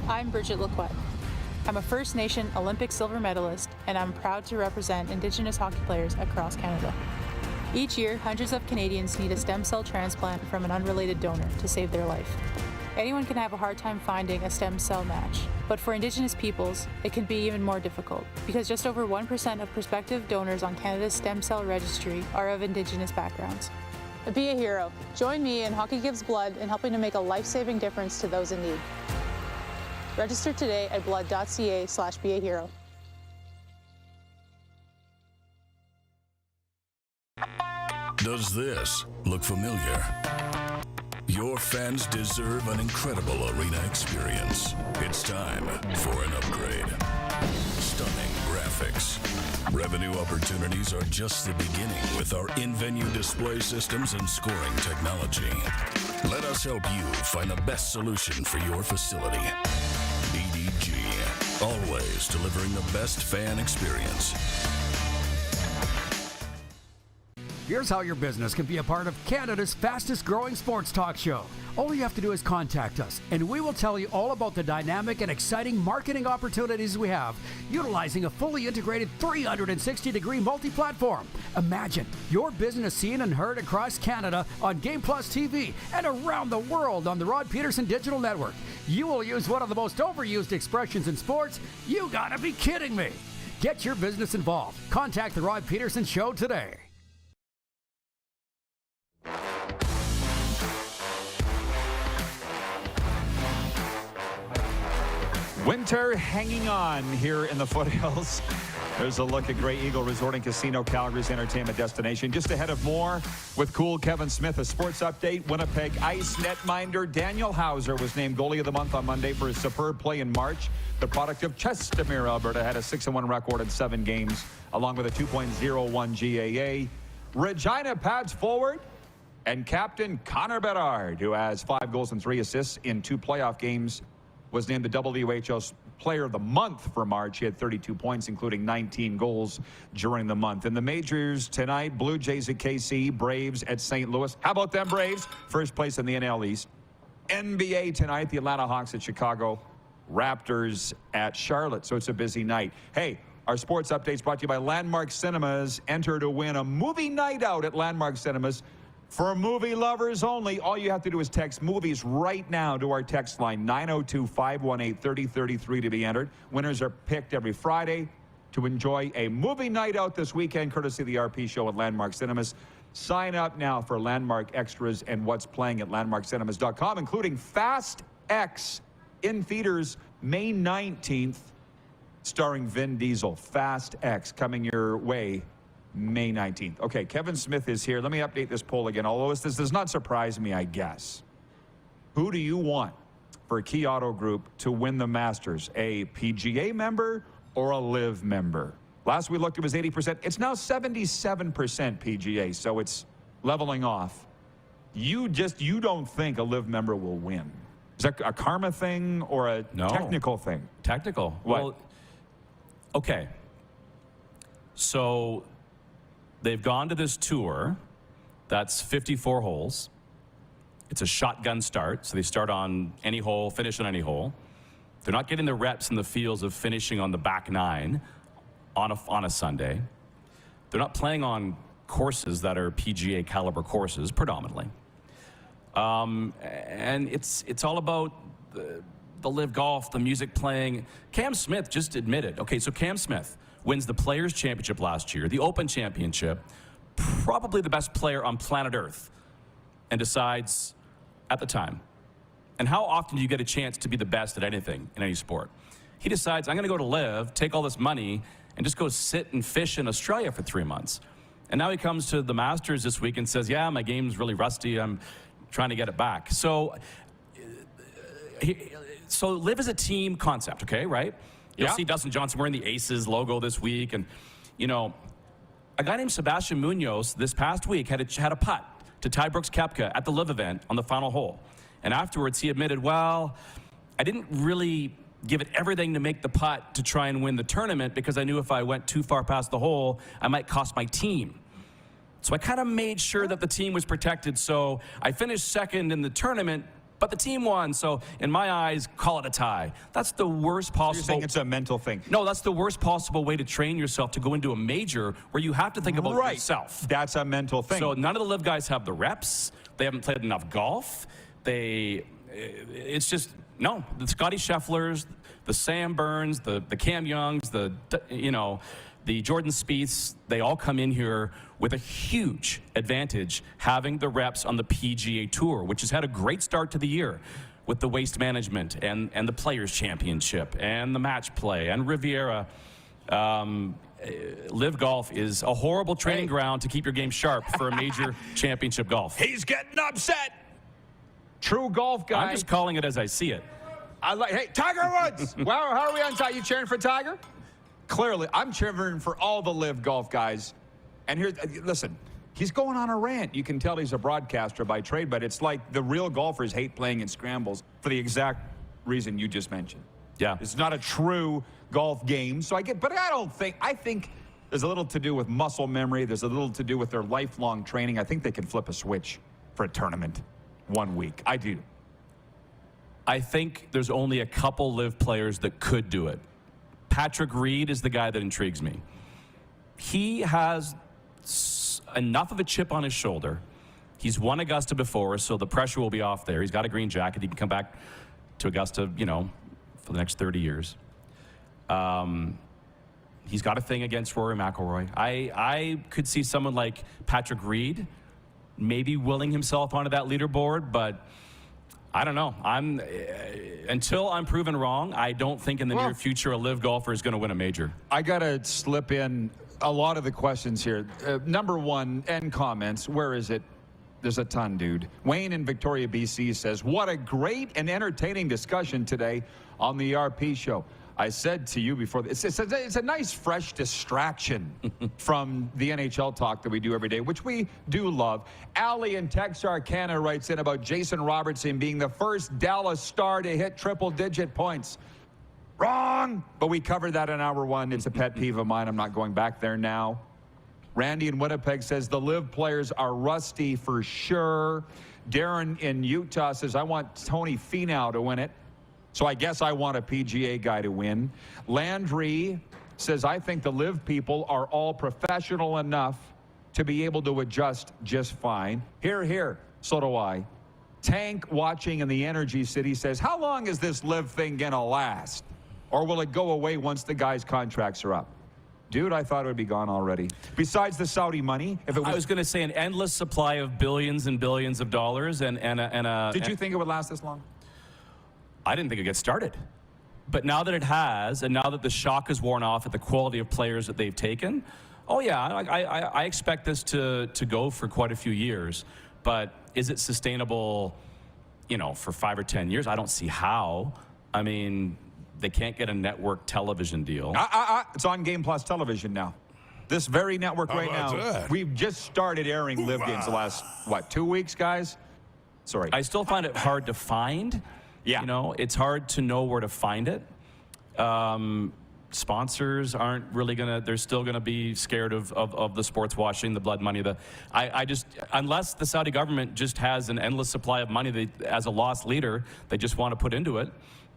I'm Bridget Lacquette. I'm a First Nation Olympic silver medalist, and I'm proud to represent Indigenous hockey players across Canada. Each year, hundreds of Canadians need a stem cell transplant from an unrelated donor to save their life. Anyone can have a hard time finding a stem cell match, but for Indigenous peoples, it can be even more difficult because just over 1% of prospective donors on Canada's stem cell registry are of Indigenous backgrounds. Be a hero. Join me in Hockey Gives Blood in helping to make a life-saving difference to those in need. Register today at blood.ca/beahero. Does this look familiar? Your fans deserve an incredible arena experience. It's time for an upgrade. Stunning graphics. Revenue opportunities are just the beginning with our in-venue display systems and scoring technology. Let us help you find the best solution for your facility. EDG, always delivering the best fan experience. Here's how your business can be a part of Canada's fastest growing sports talk show. All you have to do is contact us, and we will tell you all about the dynamic and exciting marketing opportunities we have, utilizing a fully integrated 360-degree multi-platform. Imagine your business seen and heard across Canada on Game Plus TV and around the world on the Rod Pedersen Digital Network. You will use one of the most overused expressions in sports. You gotta be kidding me. Get your business involved. Contact the Rod Pedersen Show today. Winter hanging on here in the foothills. There's a look at Grey Eagle Resort and Casino, Calgary's entertainment destination. Just ahead of more with cool Kevin Smith, a sports update. Winnipeg Ice netminder Daniel Hauser was named goalie of the month on Monday for his superb play in March. The product of Chestermere, Alberta, had a 6-1 record in 7 games, along with a 2.01 GAA. Regina Pats forward and captain Connor Bedard, who has 5 goals and 3 assists in 2 playoff games, was named the WHL Player of the Month for March. He had 32 points, including 19 goals during the month. In the majors tonight, Blue Jays at KC, Braves at St. Louis. How about them Braves? First place in the NL East. NBA tonight, the Atlanta Hawks at Chicago, Raptors at Charlotte. So it's a busy night. Hey, our sports updates brought to you by Landmark Cinemas. Enter to win a movie night out at Landmark Cinemas. For movie lovers only, all you have to do is text movies right now to our text line, 902-518-3033 to be entered. Winners are picked every Friday to enjoy a movie night out this weekend, courtesy of the RP Show at Landmark Cinemas. Sign up now for Landmark Extras and what's playing at landmarkcinemas.com, including Fast X in theaters May 19th, starring Vin Diesel. Fast X coming your way May 19th. Okay, Kevin Smith is here. Let me update this poll again, although this does not surprise me, I guess. Who do you want for Key Auto Group to win the Masters? A PGA member or a LIV member? Last we looked, it was 80%. It's now 77% PGA, so it's leveling off. You don't think a LIV member will win. Is that a karma thing or a technical thing? Technical. What? Well, okay. So they've gone to this tour that's 54 holes. It's a shotgun start, so they start on any hole, finish on any hole. They're not getting the reps in the fields of finishing on the back 9 on a Sunday. They're not playing on courses that are PGA caliber courses predominantly. And it's all about the live golf, the music playing. Cam Smith just admitted, okay, so Cam Smith wins the Players' Championship last year, the Open Championship, probably the best player on planet Earth, and decides at the time. And how often do you get a chance to be the best at anything, in any sport? He decides, I'm going to go to LIV, take all this money, and just go sit and fish in Australia for 3 months. And now he comes to the Masters this week and says, yeah, my game's really rusty. I'm trying to get it back. So LIV is a team concept, okay, right? You'll see Dustin Johnson wearing the Aces logo this week. And, you know, a guy named Sebastian Munoz this past week had a putt to tie Brooks Koepka at the LIV event on the final hole. And afterwards, he admitted, well, I didn't really give it everything to make the putt to try and win the tournament because I knew if I went too far past the hole, I might cost my team. So I kind of made sure that the team was protected. So I finished second in the tournament, but the team won. So in my eyes, call it a tie. That's the worst possible. You're saying it's a mental thing. No, that's the worst possible way to train yourself to go into a major where you have to think about yourself. That's a mental thing. So none of the LIV guys have the reps. They haven't played enough golf. It's just, no, the Scotty Schefflers, the Sam Burns, the Cam Youngs, the Jordan Spieths, they all come in here with a huge advantage having the reps on the PGA Tour, which has had a great start to the year with the Waste Management and the Players' Championship and the match play and Riviera. LIV Golf is a horrible training ground to keep your game sharp for a major championship golf. He's getting upset. True golf guy. I'm just calling it as I see it. Hey, Tiger Woods. Wow, how are we on Tiger? You cheering for Tiger? Clearly, I'm cheering for all the LIV golf guys. And here, listen, he's going on a rant. You can tell he's a broadcaster by trade, but it's like the real golfers hate playing in scrambles for the exact reason you just mentioned. Yeah. It's not a true golf game, so I think There's a little to do with muscle memory. There's a little to do with their lifelong training. I think they can flip a switch for a tournament 1 week. I do. I think there's only a couple LIV players that could do it. Patrick Reed is the guy that intrigues me. He has enough of a chip on his shoulder. He's won Augusta before, so the pressure will be off there. He's got a green jacket. He can come back to Augusta, for the next 30 years. He's got a thing against Rory McIlroy. I could see someone like Patrick Reed maybe willing himself onto that leaderboard, but I don't know. Until I'm proven wrong, I don't think in the near future a LIV golfer is going to win a major. I got to slip in a lot of the questions here. Number one, end comments. Where is it? There's a ton, dude. Wayne in Victoria, BC says, what a great and entertaining discussion today on the RP show. I said to you before, it's a nice, fresh distraction from the NHL talk that we do every day, which we do love. Allie in Texarkana writes in about Jason Robertson being the first Dallas Star to hit triple-digit points. Wrong! But we covered that in hour one. It's a pet peeve of mine. I'm not going back there now. Randy in Winnipeg says the LIV players are rusty for sure. Darren in Utah says, I want Tony Finau to win it. So I guess I want a PGA guy to win. Landry says, I think the LIV people are all professional enough to be able to adjust just fine. Here. So do I. Tank watching in the Energy City says, how long is this LIV thing going to last? Or will it go away once the guys' contracts are up? Dude, I thought it would be gone already. Besides the Saudi money, if it was... I was going to say an endless supply of billions and billions of dollars and a... Did you think it would last this long? I didn't think it'd get started. But now that it has, and now that the shock has worn off at the quality of players that they've taken, oh yeah, I expect this to go for quite a few years. But is it sustainable, for 5 or 10 years? I don't see how. I mean, they can't get a network television deal. It's on Game Plus television now. This very network right now. We've just started airing LIV games the last, 2 weeks, guys? Sorry. I still find it hard to find. Yeah. It's hard to know where to find it. Sponsors aren't really they're still gonna be scared of the sports washing, the blood money. Unless the Saudi government just has an endless supply of money as a lost leader, they just want to put into it,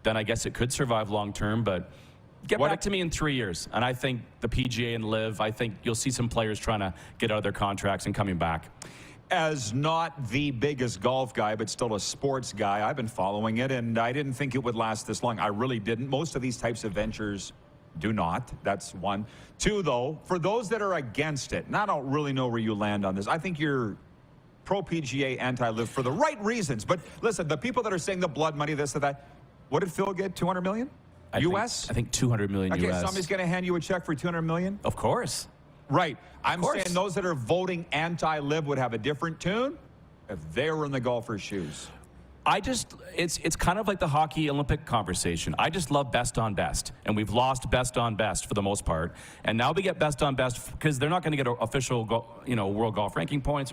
then I guess it could survive long term, but get back to me in 3 years. And I think the PGA and LIV, I think you'll see some players trying to get out of their contracts and coming back. As not the biggest golf guy, but still a sports guy, I've been following it, and I didn't think it would last this long. I really didn't. Most of these types of ventures do not. That's one. Two, though, for those that are against it, and I don't really know where you land on this, I think you're pro-PGA, anti-LIV for the right reasons. But listen, the people that are saying the blood money, this or that, what did Phil get, 200 million? U.S.? I think 200 million U.S. Okay, somebody's going to hand you a check for 200 million? Of course. Right. I'm saying those that are voting anti-LIV would have a different tune if they were in the golfer's shoes. It's kind of like the hockey Olympic conversation. I just love best on best, and we've lost best on best for the most part. And now we get best on best because they're not going to get official, world golf ranking points.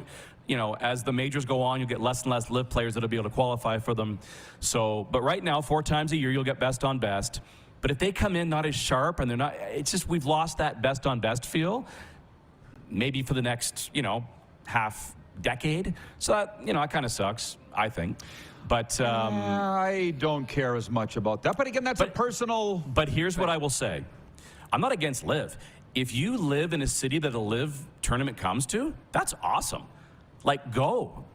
As the majors go on, you'll get less and less LIV players that'll be able to qualify for them. So, but right now, 4 times a year, you'll get best on best. But if they come in not as sharp and they're not, it's just we've lost that best on best feel. Maybe for the next, half decade. So that kind of sucks, I think. But I don't care as much about that. But again, that's a personal. But here's what I will say: I'm not against LIV. If you live in a city that a LIV tournament comes to, that's awesome. Like go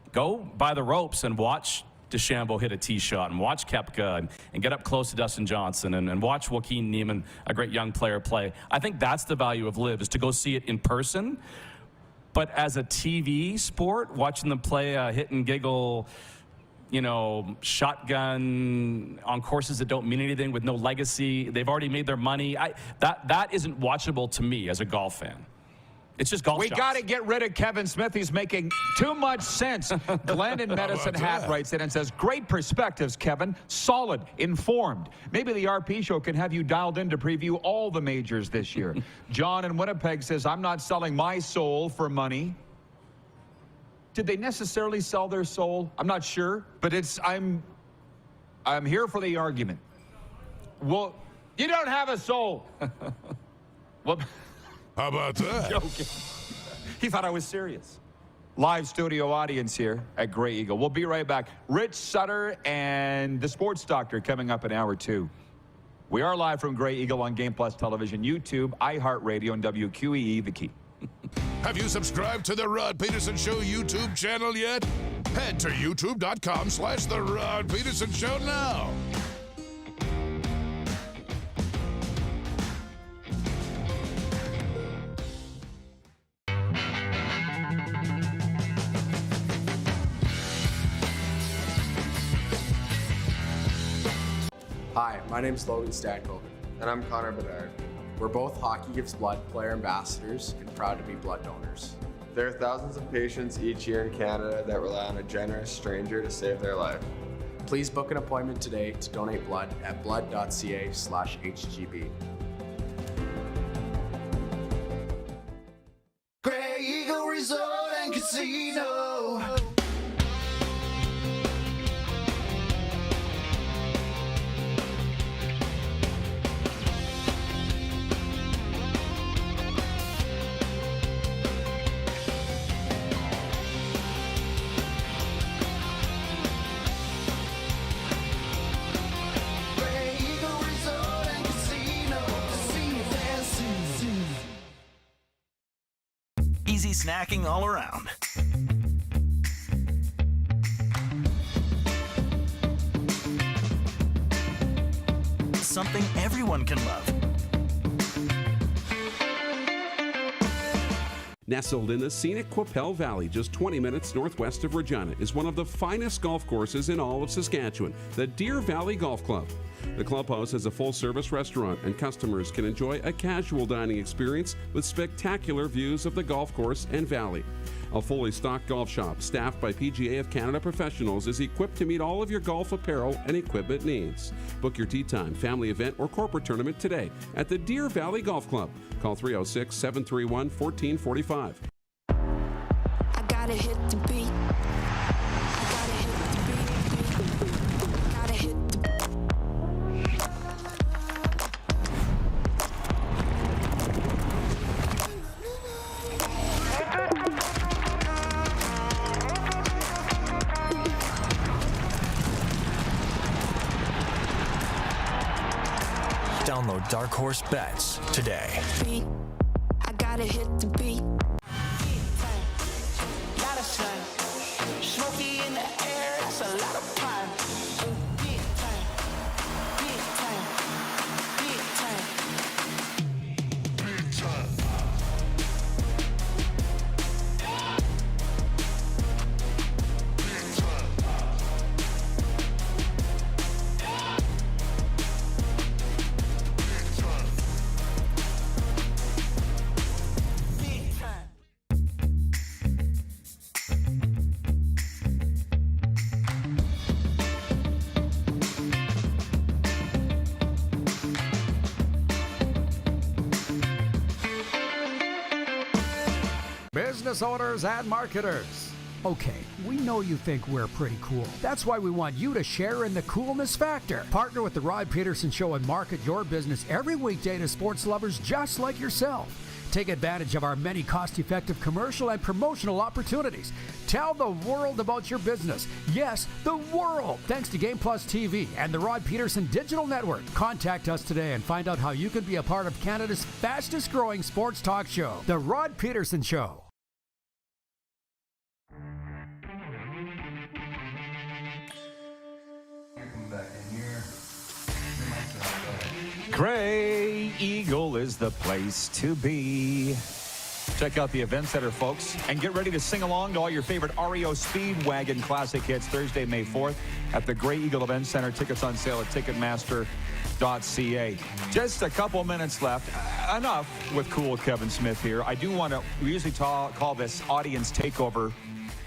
by the ropes and watch DeChambeau hit a tee shot, and watch Koepka and get up close to Dustin Johnson and watch Joaquin Niemann, a great young player, play. I think that's the value of LIV, is to go see it in person. But as a TV sport, watching them play a hit and giggle, shotgun on courses that don't mean anything with no legacy, they've already made their money. That isn't watchable to me as a golf fan. It's just golf shots. We got to get rid of Kevin Smith. He's making too much sense. Glenn in Medicine Hat writes in and says, great perspectives, Kevin. Solid, informed. Maybe the RP show can have you dialed in to preview all the majors this year. John in Winnipeg says, I'm not selling my soul for money. Did they necessarily sell their soul? I'm not sure, but I'm here for the argument. Well, you don't have a soul. Well, How about that? Joking. He thought I was serious. Live studio audience here at Grey Eagle. We'll be right back. Rich Sutter and the Sports Doctor coming up in hour 2. We are live from Grey Eagle on Game Plus Television, YouTube, iHeartRadio, and WQEE, The Key. Have you subscribed to the Rod Peterson Show YouTube channel yet? Head to youtube.com/The Rod Peterson Show now. Hi, my name's Logan Stankoven. And I'm Connor Bedard. We're both Hockey Gives Blood player ambassadors and proud to be blood donors. There are thousands of patients each year in Canada that rely on a generous stranger to save their life. Please book an appointment today to donate blood at blood.ca/HGB. Grey Eagle Resort and Casino. Grey Eagle Resort and Casino. Casino dances. Easy snacking all around. Something everyone can love. Nestled in the scenic Qu'Appelle Valley, just 20 minutes northwest of Regina, is one of the finest golf courses in all of Saskatchewan, the Deer Valley Golf Club. The clubhouse has a full-service restaurant, and customers can enjoy a casual dining experience with spectacular views of the golf course and valley. A fully stocked golf shop, staffed by PGA of Canada professionals, is equipped to meet all of your golf apparel and equipment needs. Book your tee time, family event, or corporate tournament today at the Deer Valley Golf Club. Call 306-731-1445. I gotta hit the beat. I gotta hit the beat. Gotta hit the Download Dark Horse Bets today. beat. I gotta hit the beat. Gotta shine. Smoky in the air, that's a lot of fun. Big time, big time, big time. Business owners and marketers. Okay, we know you think we're pretty cool. That's why we want you to share in the coolness factor. Partner with the Rod Peterson Show and market your business every weekday to sports lovers just like yourself. Take advantage of our many cost-effective commercial and promotional opportunities. Tell the world about your business. Yes, the world. Thanks to Game Plus TV and the Rod Peterson Digital Network. Contact us today and find out how you can be a part of Canada's fastest-growing sports talk show, The Rod Peterson Show. Grey Eagle is the place to be. Check out the event center, folks, and get ready to sing along to all your favorite REO Speedwagon classic hits Thursday, May 4th at the Grey Eagle Event Center. Tickets on sale at Ticketmaster.ca. Just a couple minutes left. Enough with cool Kevin Smith here. I do want to, we usually call this audience takeover.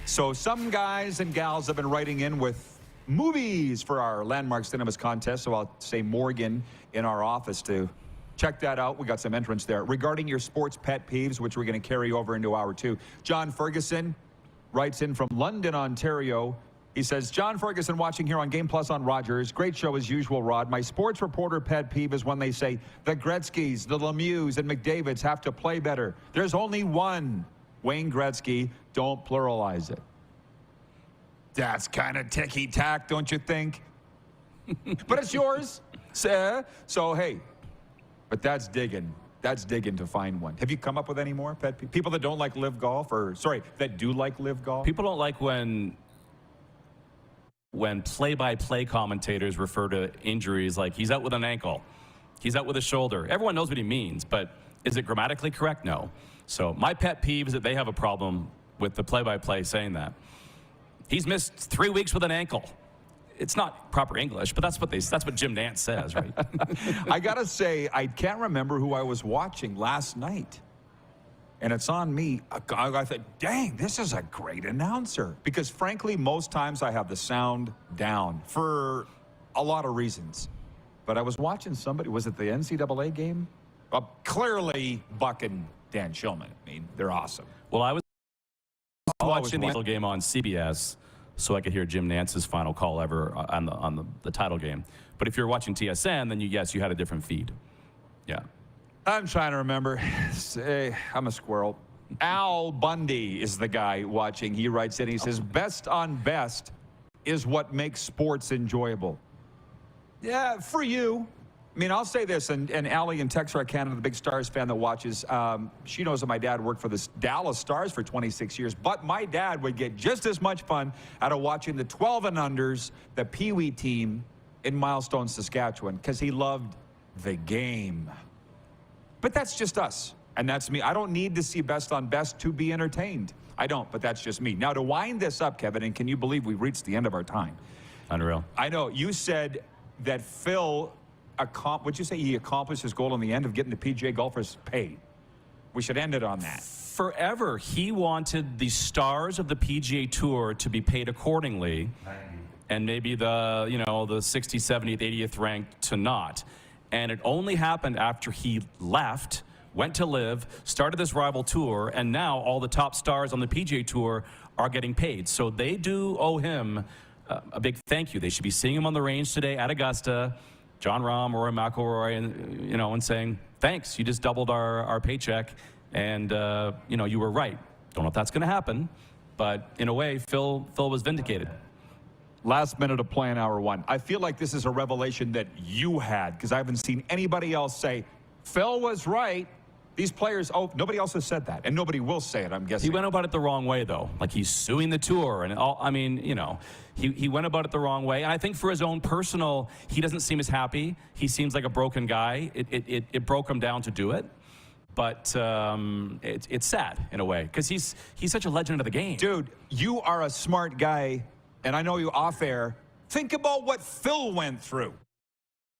So some guys and gals have been writing in with movies for our Landmark Cinemas contest. So I'll say Morgan in our office to check that out. We got some entrants there. Regarding your sports pet peeves, which we're going to carry over into hour 2. John Ferguson writes in from London, Ontario. He says, John Ferguson watching here on Game Plus on Rogers. Great show as usual, Rod. My sports reporter pet peeve is when they say the Gretzkys, the Lemieux, and McDavids have to play better. There's only one Wayne Gretzky. Don't pluralize it. That's kind of ticky-tack, don't you think? But it's yours. So, hey, but that's digging. That's digging to find one. Have you come up with any more pet peeve? People that don't like live golf, or, sorry, that do like live golf? People don't like when play-by-play commentators refer to injuries like he's out with an ankle, he's out with a shoulder. Everyone knows what he means, but is it grammatically correct? No. So my pet peeve is that they have a problem with the play-by-play saying that. He's missed 3 weeks with an ankle. It's not proper English, but that's what Jim Nantz says, right? I got to say, I can't remember who I was watching last night. And it's on me. I thought, dang, this is a great announcer. Because frankly, most times I have the sound down for a lot of reasons. But I was watching somebody, was it the NCAA game? Clearly, Buck and Dan Shulman. I mean, they're awesome. Well, I was watching the game on CBS so I could hear Jim Nantz's final call ever on the title game. But if you're watching TSN, then you had a different feed. Yeah. I'm trying to remember. I'm a squirrel. Al Bundy is the guy watching. He writes in, he says, best on best is what makes sports enjoyable. Yeah, for you. I mean, I'll say this, and Allie in Texarkana, Canada, the big Stars fan that watches, she knows that my dad worked for the Dallas Stars for 26 years, but my dad would get just as much fun out of watching the 12 and unders, the Pee Wee team in Milestone, Saskatchewan, because he loved the game. But that's just us, and that's me. I don't need to see best on best to be entertained. I don't, but that's just me. Now, to wind this up, Kevin, and can you believe we've reached the end of our time? Unreal. I know. You said that Phil... would you say he accomplished his goal in the end of getting the PGA golfers paid? We should end it on that. Forever, he wanted the stars of the PGA Tour to be paid accordingly, and maybe the 60th, 70th, 80th ranked to not. And it only happened after he left, went to live, started this rival tour, and now all the top stars on the PGA Tour are getting paid. So they do owe him a big thank you. They should be seeing him on the range today at Augusta. John Rahm, Rory McIlroy, and saying, thanks, you just doubled our paycheck, and, you were right. Don't know if that's going to happen, but in a way, Phil was vindicated. Last minute of play in hour one. I feel like this is a revelation that you had, because I haven't seen anybody else say, Phil was right. These players, nobody else has said that, and nobody will say it, I'm guessing. He went about it the wrong way, though. Like, he's suing the tour, and all, he went about it the wrong way. And I think for his own personal, he doesn't seem as happy. He seems like a broken guy. It broke him down to do it. But it's sad, in a way, because he's such a legend of the game. Dude, you are a smart guy, and I know you off air. Think about what Phil went through.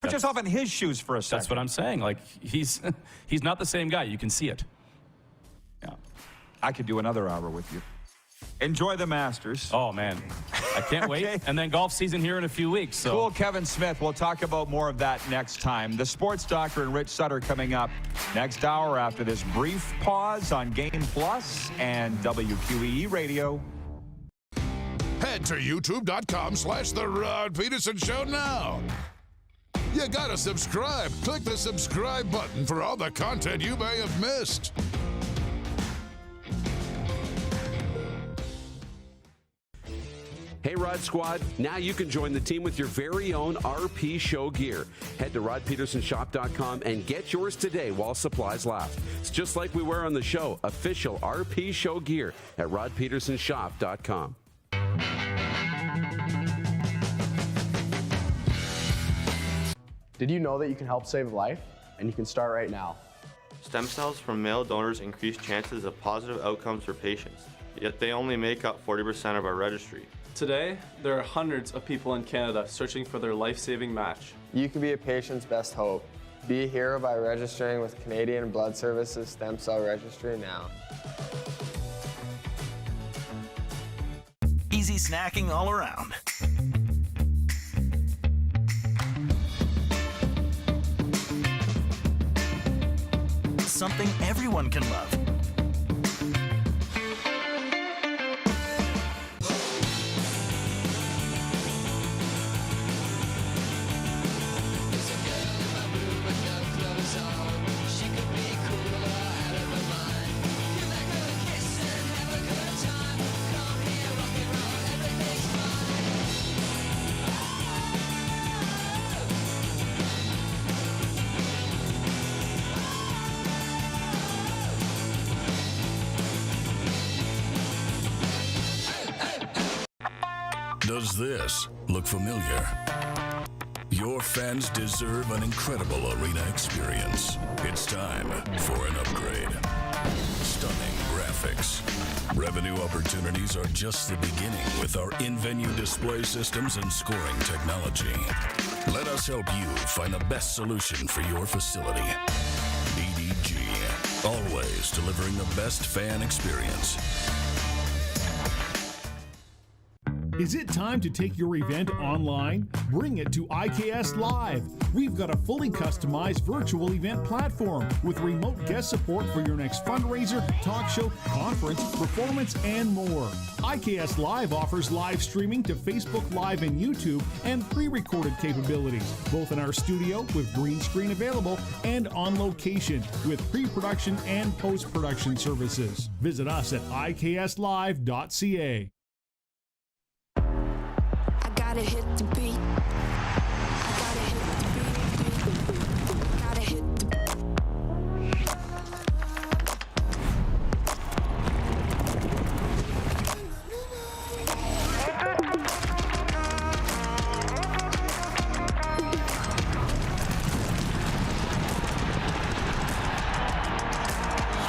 Put yourself in his shoes for a second. That's what I'm saying. Like, he's not the same guy. You can see it. Yeah. I could do another hour with you. Enjoy the Masters. Oh, man. I can't wait. And then golf season here in a few weeks. So. Cool, Kevin Smith. We'll talk about more of that next time. The Sports Doctor and Rich Sutter coming up next hour after this brief pause on Game Plus and WQEE Radio. Head to youtube.com/The Rod Pedersen Show now. You gotta subscribe. Click the subscribe button for all the content you may have missed. Hey, Rod Squad, now you can join the team with your very own RP Show gear. Head to rodpetersenshop.com and get yours today while supplies last. It's just like we wear on the show, official RP Show gear at rodpetersenshop.com. Did you know that you can help save a life? And you can start right now. Stem cells from male donors increase chances of positive outcomes for patients, yet they only make up 40% of our registry. Today, there are hundreds of people in Canada searching for their life-saving match. You can be a patient's best hope. Be a hero by registering with Canadian Blood Services Stem Cell Registry now. Easy snacking all around. Something everyone can love. Does this look familiar? Your fans deserve an incredible arena experience. It's time for an upgrade. Stunning graphics. Revenue opportunities are just the beginning with our in-venue display systems and scoring technology. Let us help you find the best solution for your facility. EDG, always delivering the best fan experience. Is it time to take your event online? Bring it to IKS Live. We've got a fully customized virtual event platform with remote guest support for your next fundraiser, talk show, conference, performance, and more. IKS Live offers live streaming to Facebook Live and YouTube and pre-recorded capabilities, both in our studio with green screen available and on location with pre-production and post-production services. Visit us at ikslive.ca. Gotta hit the beat. Gotta hit the beat. Gotta hit the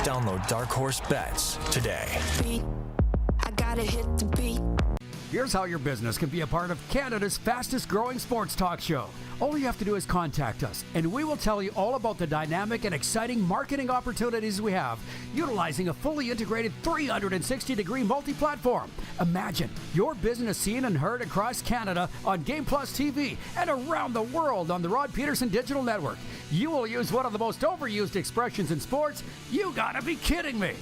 Download Dark Horse Bets today. I gotta hit the beat. Here's how your business can be a part of Canada's fastest growing sports talk show. All you have to do is contact us, and we will tell you all about the dynamic and exciting marketing opportunities we have, utilizing a fully integrated 360-degree multi-platform. Imagine your business seen and heard across Canada on Game Plus TV and around the world on the Rod Pedersen Digital Network. You will use one of the most overused expressions in sports. You gotta be kidding me.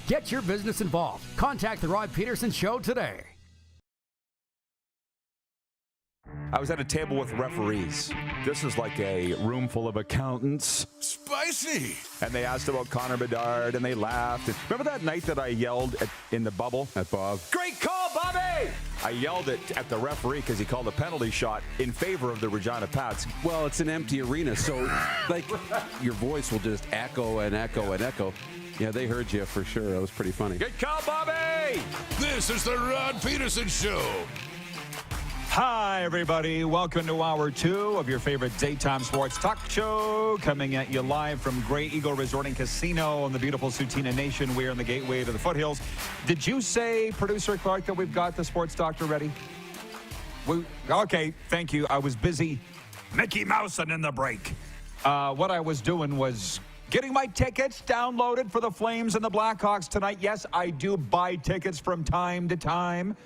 Get your business involved. Contact the Rod Pedersen Show today. I was at a table with referees. This is like a room full of accountants. Spicy! And they asked about Connor Bedard, and they laughed. Remember that night that I yelled in the bubble at Bob? Great call, Bobby! I yelled at the referee because he called a penalty shot in favor of the Regina Pats. Well, it's an empty arena, so like your voice will just echo and echo and echo. Yeah, they heard you for sure. That was pretty funny. Good call, Bobby! This is the Rod Pedersen Show. Hi, everybody. Welcome to Hour 2 of your favorite daytime sports talk show, coming at you live from Grey Eagle Resort and Casino in the beautiful Sutina Nation. We're in the gateway to the foothills. Did you say, Producer Clark, that we've got the sports doctor ready? Okay, thank you. I was busy Mickey Mousing in the break. What I was doing was getting my tickets downloaded for the Flames and the Blackhawks tonight. Yes, I do buy tickets from time to time.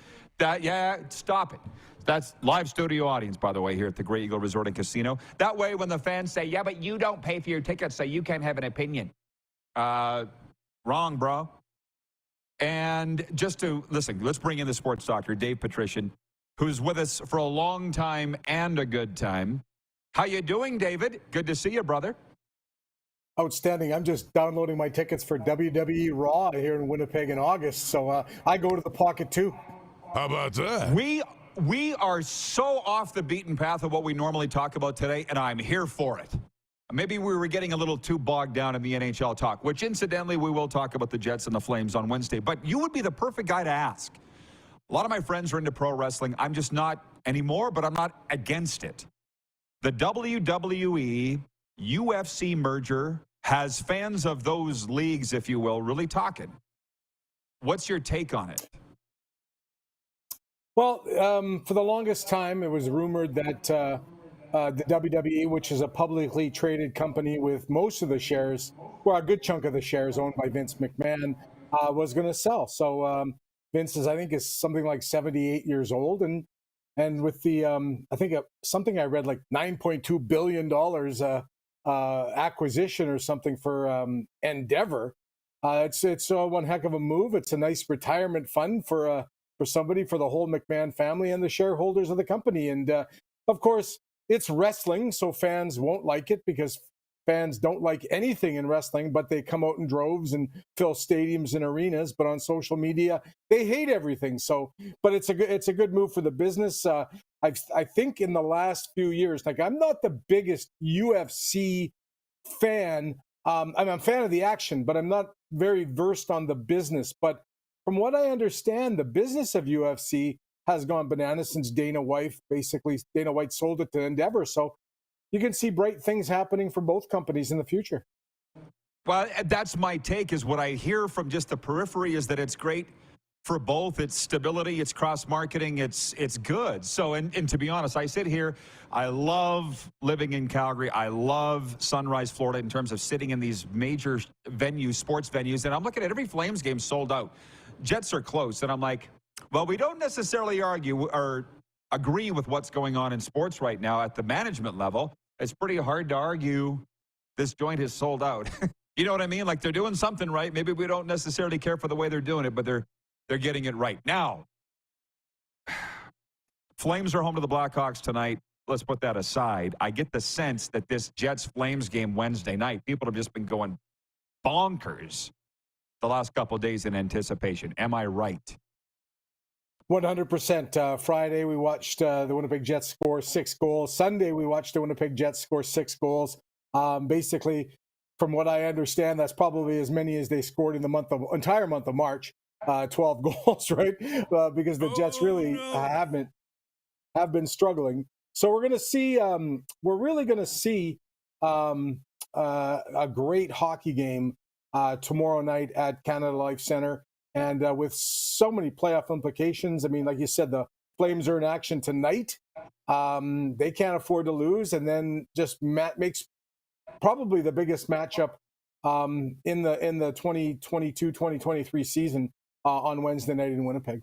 Stop it. That's live studio audience, by the way, here at the Grey Eagle Resort and Casino. That way, when the fans say, yeah, but you don't pay for your tickets, so you can't have an opinion. Wrong, bro. And just to, listen, let's bring in the sports doctor, Dave Patrician, who's with us for a long time and a good time. How you doing, David? Good to see you, brother. Outstanding. I'm just downloading my tickets for WWE Raw here in Winnipeg in August, so I go to the pocket too. How about that? We are so off the beaten path of what we normally talk about today, and I'm here for it. Maybe we were getting a little too bogged down in the NHL talk, which incidentally, we will talk about the Jets and the Flames on Wednesday, but you would be the perfect guy to ask. A lot of my friends are into pro wrestling. I'm just not anymore, but I'm not against it. The WWE UFC merger has fans of those leagues, if you will, really talking. What's your take on it? Well, for the longest time, it was rumored that the WWE, which is a publicly traded company with most of the shares, well, a good chunk of the shares owned by Vince McMahon, was going to sell. So Vince is, I think, is something like 78 years old, and with the I think something I read like $9.2 billion acquisition or something for Endeavor. It's one heck of a move. It's a nice retirement fund for somebody, for the whole McMahon family and the shareholders of the company. And of course, it's wrestling, so fans won't like it because fans don't like anything in wrestling, but they come out in droves and fill stadiums and arenas. But on social media, they hate everything. So, but it's a good move for the business. I think in the last few years, like I'm not the biggest UFC fan. I'm a fan of the action, but I'm not very versed on the business. But from what I understand, the business of UFC has gone bananas since Dana White sold it to Endeavor. So you can see bright things happening for both companies in the future. Well, that's my take, is what I hear from just the periphery is that it's great for both. It's stability, it's cross-marketing, it's good. So, and to be honest, I sit here, I love living in Calgary. I love Sunrise, Florida, in terms of sitting in these major venues, sports venues, and I'm looking at every Flames game sold out. Jets are close, and I'm like, well, we don't necessarily argue or agree with what's going on in sports right now at the management level. It's pretty hard to argue this joint is sold out. You know what I mean? Like, they're doing something right. Maybe we don't necessarily care for the way they're doing it, but they're getting it right. Now, Flames are home to the Blackhawks tonight. Let's put that aside. I get the sense that this Jets-Flames game Wednesday night, people have just been going bonkers the last couple of days in anticipation. Am I right? 100%. Friday, we watched the Winnipeg Jets score 6 goals. Sunday, we watched the Winnipeg Jets score 6 goals. Basically, from what I understand, that's probably as many as they scored in the entire month of March. 12 goals, right? Because the Jets really have been struggling. So we're going to see. We're really going to see a great hockey game tomorrow night at Canada Life Center, and with so many playoff implications. I mean, like you said, the Flames are in action tonight. They can't afford to lose, and then just makes probably the biggest matchup in the 2022-2023 season on Wednesday night in Winnipeg.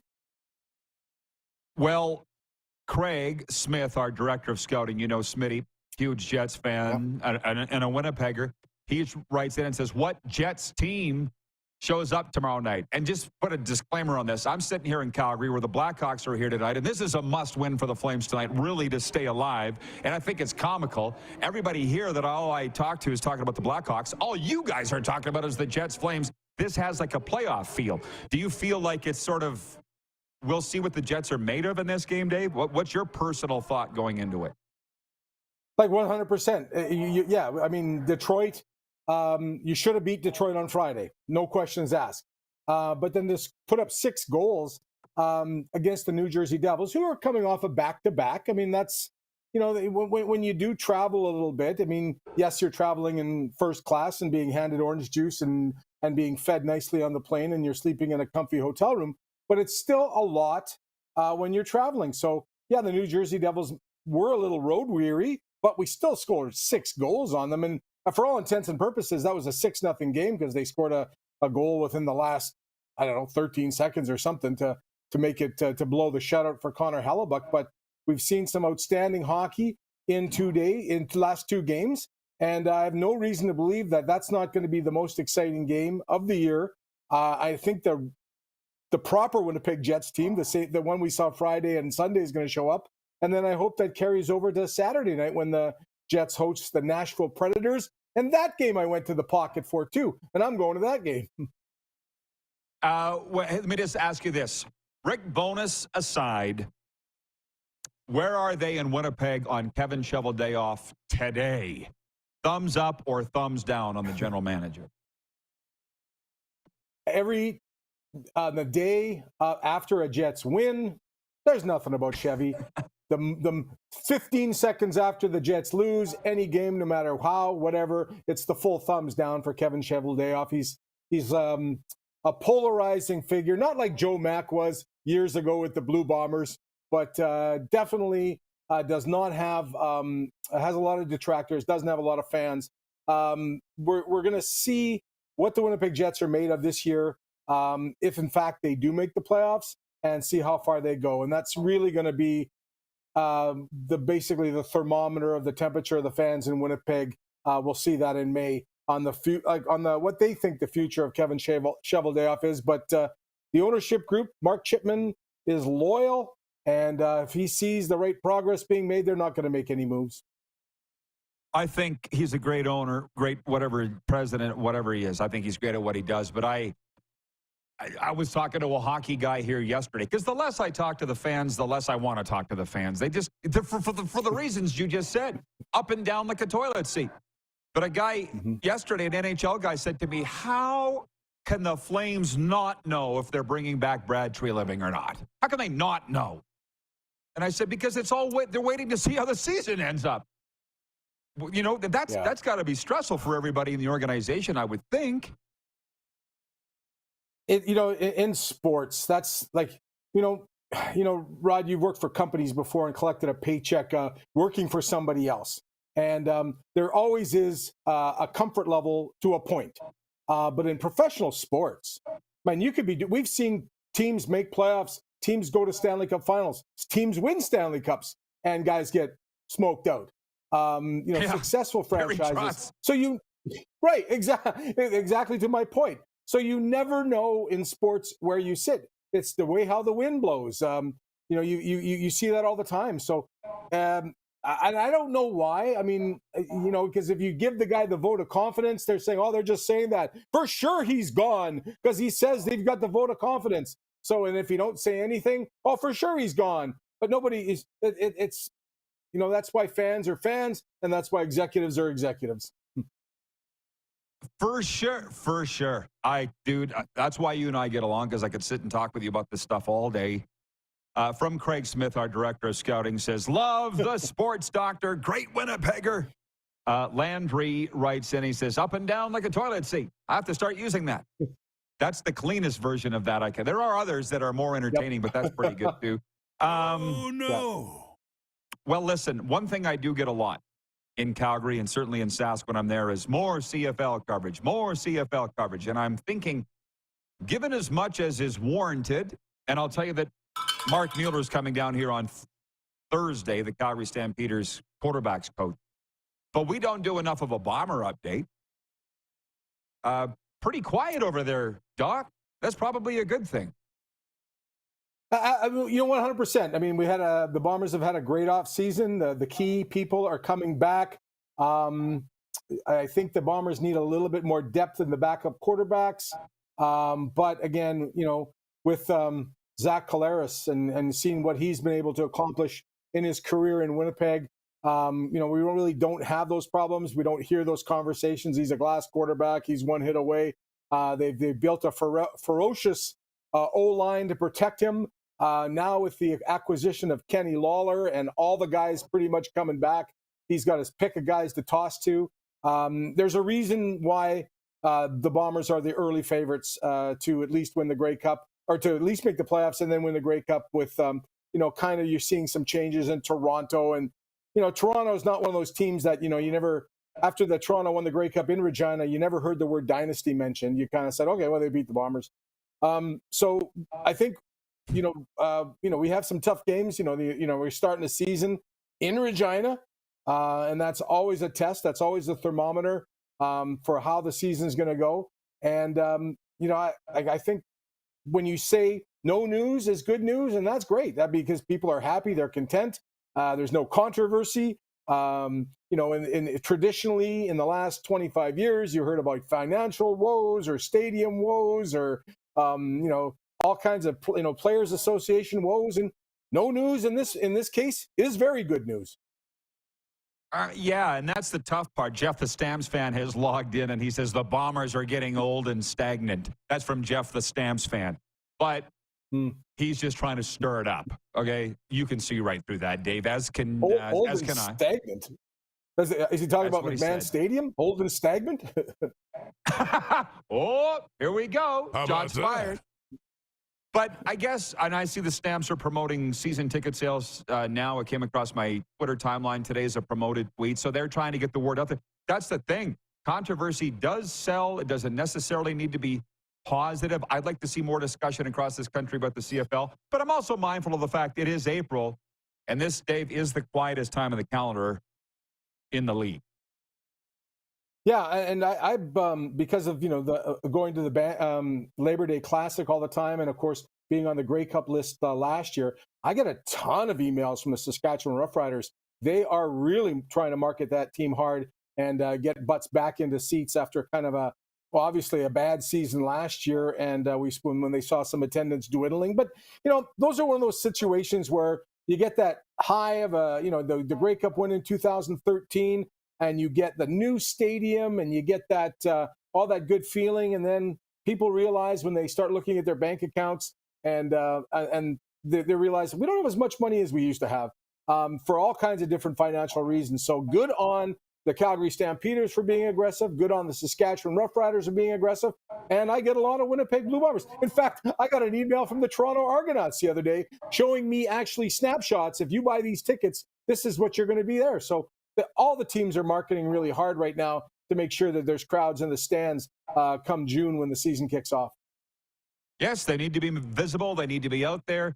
Well, Craig Smith, our director of scouting, you know Smitty, huge Jets fan, and a Winnipegger, he writes in and says, what Jets team shows up tomorrow night? And just put a disclaimer on this. I'm sitting here in Calgary where the Blackhawks are here tonight, and this is a must-win for the Flames tonight, really, to stay alive. And I think it's comical. Everybody here that all I talk to is talking about the Blackhawks. All you guys are talking about is the Jets-Flames. This has like a playoff feel. Do you feel like it's sort of, we'll see what the Jets are made of in this game, Dave? What's your personal thought going into it? Like 100%. Yeah, I mean, Detroit, you should have beat Detroit on Friday. No questions asked. But then this put up 6 goals against the New Jersey Devils, who are coming off a back-to-back. I mean, that's, you know, when you do travel a little bit, I mean, yes, you're traveling in first class and being handed orange juice and being fed nicely on the plane, and you're sleeping in a comfy hotel room, but it's still a lot when you're traveling. So, yeah, the New Jersey Devils were a little road weary, but we still scored 6 goals on them. And for all intents and purposes, that was a 6-0 game because they scored a goal within the last, 13 seconds or something to make it to blow the shutout for Connor Hellebuck. But we've seen some outstanding hockey in the last 2 games. And I have no reason to believe that that's not going to be the most exciting game of the year. I think the proper Winnipeg Jets team, the one we saw Friday and Sunday, is going to show up. And then I hope that carries over to Saturday night when the Jets host the Nashville Predators. And that game I went to the pocket for, too. And I'm going to that game. Well, let me just ask you this. Rick Bowness aside, where are they in Winnipeg on Kevin Cheveldayoff today? Thumbs up or thumbs down on the general manager? The day after a Jets win, there's nothing about Chevy. The 15 seconds after the Jets lose any game, no matter how, whatever, it's the full thumbs down for Kevin Cheveldayoff. He's a polarizing figure, not like Joe Mack was years ago with the Blue Bombers, but definitely does not have has a lot of detractors, doesn't have a lot of fans. We're going to see what the Winnipeg Jets are made of this year, if in fact they do make the playoffs, and see how far they go. And that's really going to be basically the thermometer of the temperature of the fans in Winnipeg. We'll see that in May on what they think the future of Kevin Cheveldayoff is. But the ownership group, Mark Chipman, is loyal, and if he sees the right progress being made, they're not going to make any moves. I think he's a great owner, great whatever president, whatever he is. I think he's great at what he does. But I was talking to a hockey guy here yesterday, because the less I talk to the fans, the less I want to talk to the fans. They just, for the reasons you just said, up and down like a toilet seat. But a guy yesterday, an NHL guy, said to me, how can the Flames not know if they're bringing back Brad Treliving or not? How can they not know? And I said, because it's all they're waiting to see how the season ends up. You know, that's got to be stressful for everybody in the organization, I would think. In sports, that's like, Rod, you've worked for companies before and collected a paycheck working for somebody else. And there always is a comfort level to a point. But in professional sports, man, we've seen teams make playoffs, teams go to Stanley Cup finals, teams win Stanley Cups, and guys get smoked out. Successful franchises. Right, exactly to my point. So you never know in sports where you sit. It's the way how the wind blows. You see that all the time. So, and I don't know why. I mean, because if you give the guy the vote of confidence, they're saying, they're just saying that. For sure he's gone because he says they've got the vote of confidence. So, and if you don't say anything, for sure he's gone. But nobody is, it's that's why fans are fans, and that's why executives are executives. For sure. Dude, that's why you and I get along, because I could sit and talk with you about this stuff all day. From Craig Smith, our director of scouting, says, love the sports doctor, great Winnipegger. Landry writes in, he says, up and down like a toilet seat. I have to start using that. That's the cleanest version of that. There are others that are more entertaining, but that's pretty good too. Oh, no. Yeah. Well, listen, one thing I do get a lot in Calgary and certainly in Sask when I'm there is more CFL coverage. And I'm thinking, given as much as is warranted, and I'll tell you that Mark Mueller is coming down here on Thursday, the Calgary Stampeders quarterback's coach. But we don't do enough of a Bomber update. Pretty quiet over there, Doc. That's probably a good thing. 100%. I mean, the Bombers have had a great off season. The key people are coming back. I think the Bombers need a little bit more depth in the backup quarterbacks. But again, with Zach Collaros and seeing what he's been able to accomplish in his career in Winnipeg, we really don't have those problems. We don't hear those conversations. He's a glass quarterback. He's one hit away. They've built a ferocious O-line to protect him. Now with the acquisition of Kenny Lawler and all the guys pretty much coming back, he's got his pick of guys to toss to. There's a reason why the Bombers are the early favorites to at least win the Grey Cup, or to at least make the playoffs and then win the Grey Cup with, kind of you're seeing some changes in Toronto. And, Toronto is not one of those teams that, you never, after the Toronto won the Grey Cup in Regina, you never heard the word dynasty mentioned. You kind of said, okay, well, they beat the Bombers. So I think, we have some tough games. We're starting the season in Regina, and that's always a test. That's always the thermometer for how the season is going to go. And I think when you say no news is good news, and that's great. That because people are happy, they're content. There's no controversy. Traditionally in the last 25 years, you heard about financial woes or stadium woes or all kinds of players association woes, and no news in this case is very good news. Yeah, and that's the tough part. Jeff, the Stamps fan, has logged in, and he says the Bombers are getting old and stagnant. That's from Jeff, the Stamps fan. But he's just trying to stir it up. Okay, you can see right through that, Dave. As can I. Stagnant. Is he talking about McMahon Stadium? Old and stagnant? Oh, here we go. How John's about that? fired. But I guess, and I see the Stamps are promoting season ticket sales now. It came across my Twitter timeline today as a promoted tweet. So they're trying to get the word out there. That's the thing. Controversy does sell. It doesn't necessarily need to be positive. I'd like to see more discussion across this country about the CFL. But I'm also mindful of the fact it is April. And this, Dave, is the quietest time of the calendar in the league. Yeah, and I've because of the going to the Labor Day Classic all the time, and of course being on the Grey Cup list last year, I get a ton of emails from the Saskatchewan Roughriders. They are really trying to market that team hard and get butts back into seats after kind of obviously a bad season last year, and when they saw some attendance dwindling. But those are one of those situations where you get that high of the Grey Cup win in 2013. And you get the new stadium, and you get that all that good feeling, and then people realize when they start looking at their bank accounts and they realize we don't have as much money as we used to have for all kinds of different financial reasons. So good on the Calgary Stampeders for being aggressive, good on the Saskatchewan Roughriders for being aggressive, and I get a lot of Winnipeg Blue Bombers. In fact, I got an email from the Toronto Argonauts the other day showing me actually snapshots. If you buy these tickets, this is what you're going to be there. So all the teams are marketing really hard right now to make sure that there's crowds in the stands come June when the season kicks off. Yes, they need to be visible. They need to be out there.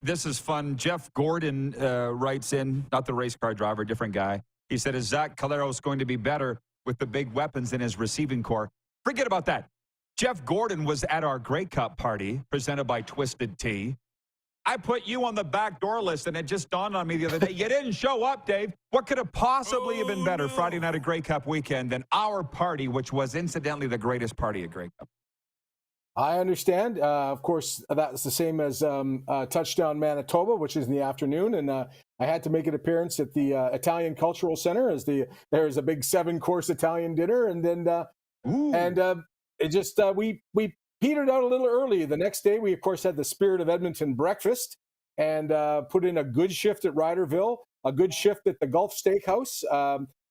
This is fun. Jeff Gordon writes in, not the race car driver, different guy. He said, is Zach Caleros going to be better with the big weapons in his receiving core? Forget about that. Jeff Gordon was at our Grey Cup party presented by Twisted Tea. I put you on the backdoor list, and it just dawned on me the other day. You didn't show up, Dave. What could have possibly have been better Friday night at Grey Cup weekend than our party, which was incidentally the greatest party at Grey Cup? I understand. Of course, that's the same as Touchdown Manitoba, which is in the afternoon. And I had to make an appearance at the Italian Cultural Center as there's a big 7-course Italian dinner. And then it just we petered out a little early. The next day, we, of course, had the Spirit of Edmonton breakfast and put in a good shift at Ryderville, a good shift at the Gulf Steakhouse.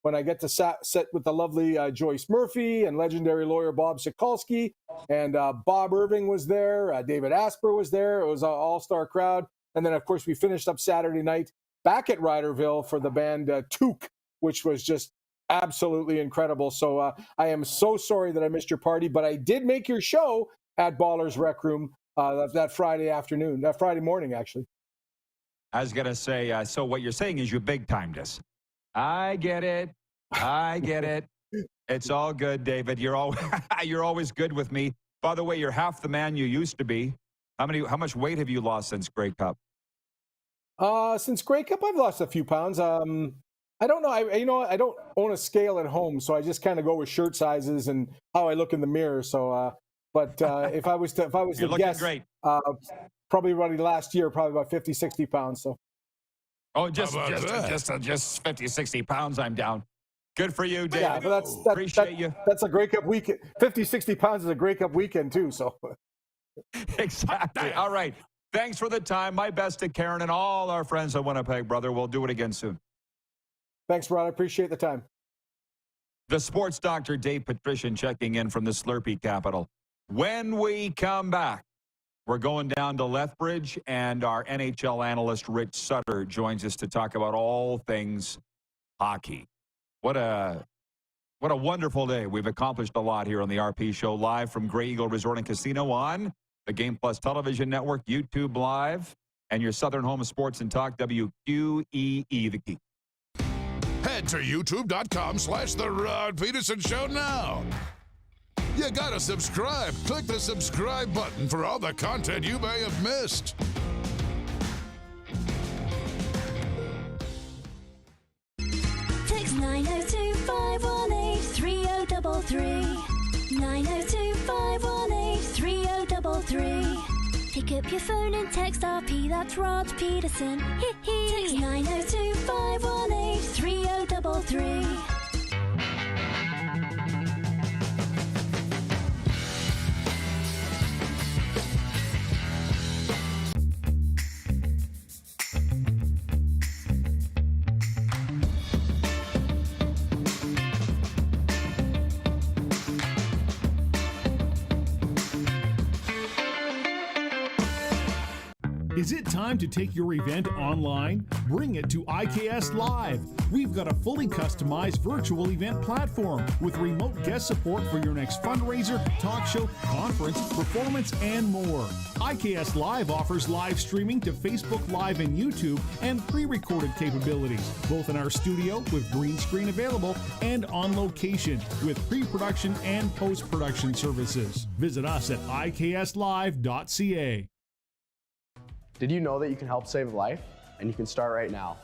When I get to sit with the lovely Joyce Murphy and legendary lawyer Bob Sikulski, and Bob Irving was there, David Asper was there. It was an all-star crowd. And then, of course, we finished up Saturday night back at Ryderville for the band Took, which was just absolutely incredible. So I am so sorry that I missed your party, but I did make your show at Ballers Rec Room that Friday afternoon, that Friday morning, actually. I was going to say, so what you're saying is you big-timed us. I get it. I get it. It's all good, David. You're always good with me. By the way, you're half the man you used to be. How much weight have you lost since Grey Cup? Since Grey Cup, I've lost a few pounds. I don't know. I don't own a scale at home, so I just kind of go with shirt sizes and how I look in the mirror. So, but if I was to guess, great. Probably running last year, probably about 50, 60 pounds. So. Oh, just 50, 60 pounds, I'm down. Good for you, David. Yeah, but appreciate you. That's a Grey Cup weekend. 50, 60 pounds is a Grey Cup weekend, too. So exactly. All right. Thanks for the time. My best to Karen and all our friends at Winnipeg, brother. We'll do it again soon. Thanks, Rod. I appreciate the time. The sports doctor, Dave Patrician, checking in from the Slurpee capital. When we come back, we're going down to Lethbridge, and our NHL analyst, Rich Sutter, joins us to talk about all things hockey. What a wonderful day. We've accomplished a lot here on the RP Show, live from Grey Eagle Resort and Casino on the Game Plus Television Network, YouTube Live, and your Southern Home of Sports and Talk, WQEE, the key. Head to youtube.com/The Rod Pedersen Show now. You gotta subscribe. Click the subscribe button for all the content you may have missed. Text 902-518-3033. 902-518-3033. Pick up your phone and text RP, that's Rod Pedersen. Text 902-518-3033. Is it time to take your event online? Bring it to IKS Live. We've got a fully customized virtual event platform with remote guest support for your next fundraiser, talk show, conference, performance, and more. IKS Live offers live streaming to Facebook Live and YouTube and pre-recorded capabilities, both in our studio with green screen available and on location with pre-production and post-production services. Visit us at ikslive.ca. Did you know that you can help save a life? And you can start right now.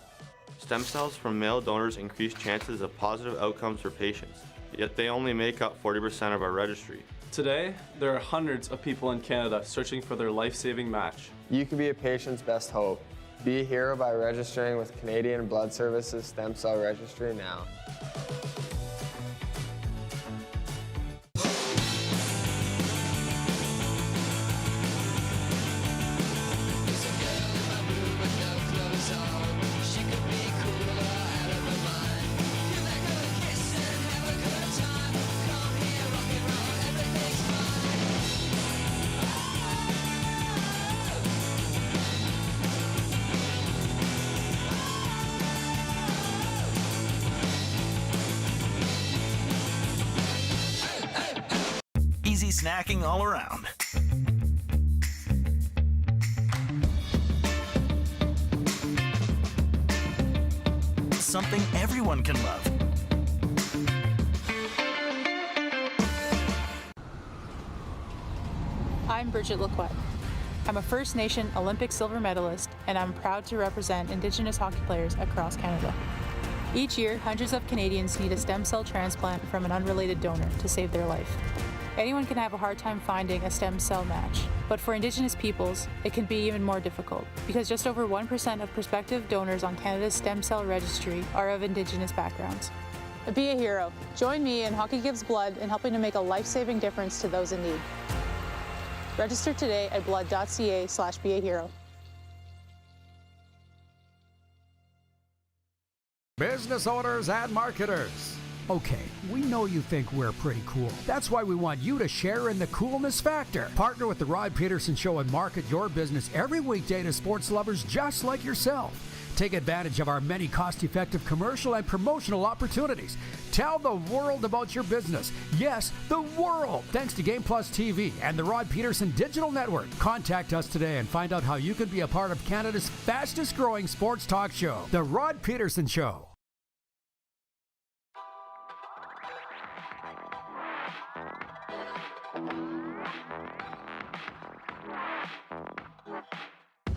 Stem cells from male donors increase chances of positive outcomes for patients, yet they only make up 40% of our registry. Today, there are hundreds of people in Canada searching for their life-saving match. You can be a patient's best hope. Be a hero by registering with Canadian Blood Services Stem Cell Registry now. snacking all around. Something everyone can love. I'm Bridget Lacroix. I'm a First Nation Olympic silver medalist, and I'm proud to represent Indigenous hockey players across Canada. Each year, hundreds of Canadians need a stem cell transplant from an unrelated donor to save their life. Anyone can have a hard time finding a stem cell match, but for Indigenous peoples, it can be even more difficult because just over 1% of prospective donors on Canada's stem cell registry are of Indigenous backgrounds. Be a hero. Join me in Hockey Gives Blood in helping to make a life-saving difference to those in need. Register today at blood.ca/beahero. Business owners and marketers. Okay, we know you think we're pretty cool. That's why we want you to share in the coolness factor. Partner with the Rod Pedersen Show and market your business every weekday to sports lovers just like yourself. Take advantage of our many cost-effective commercial and promotional opportunities. Tell the world about your business. Yes, the world. Thanks to Game Plus TV and the Rod Pedersen Digital Network. Contact us today and find out how you can be a part of Canada's fastest-growing sports talk show, The Rod Pedersen Show.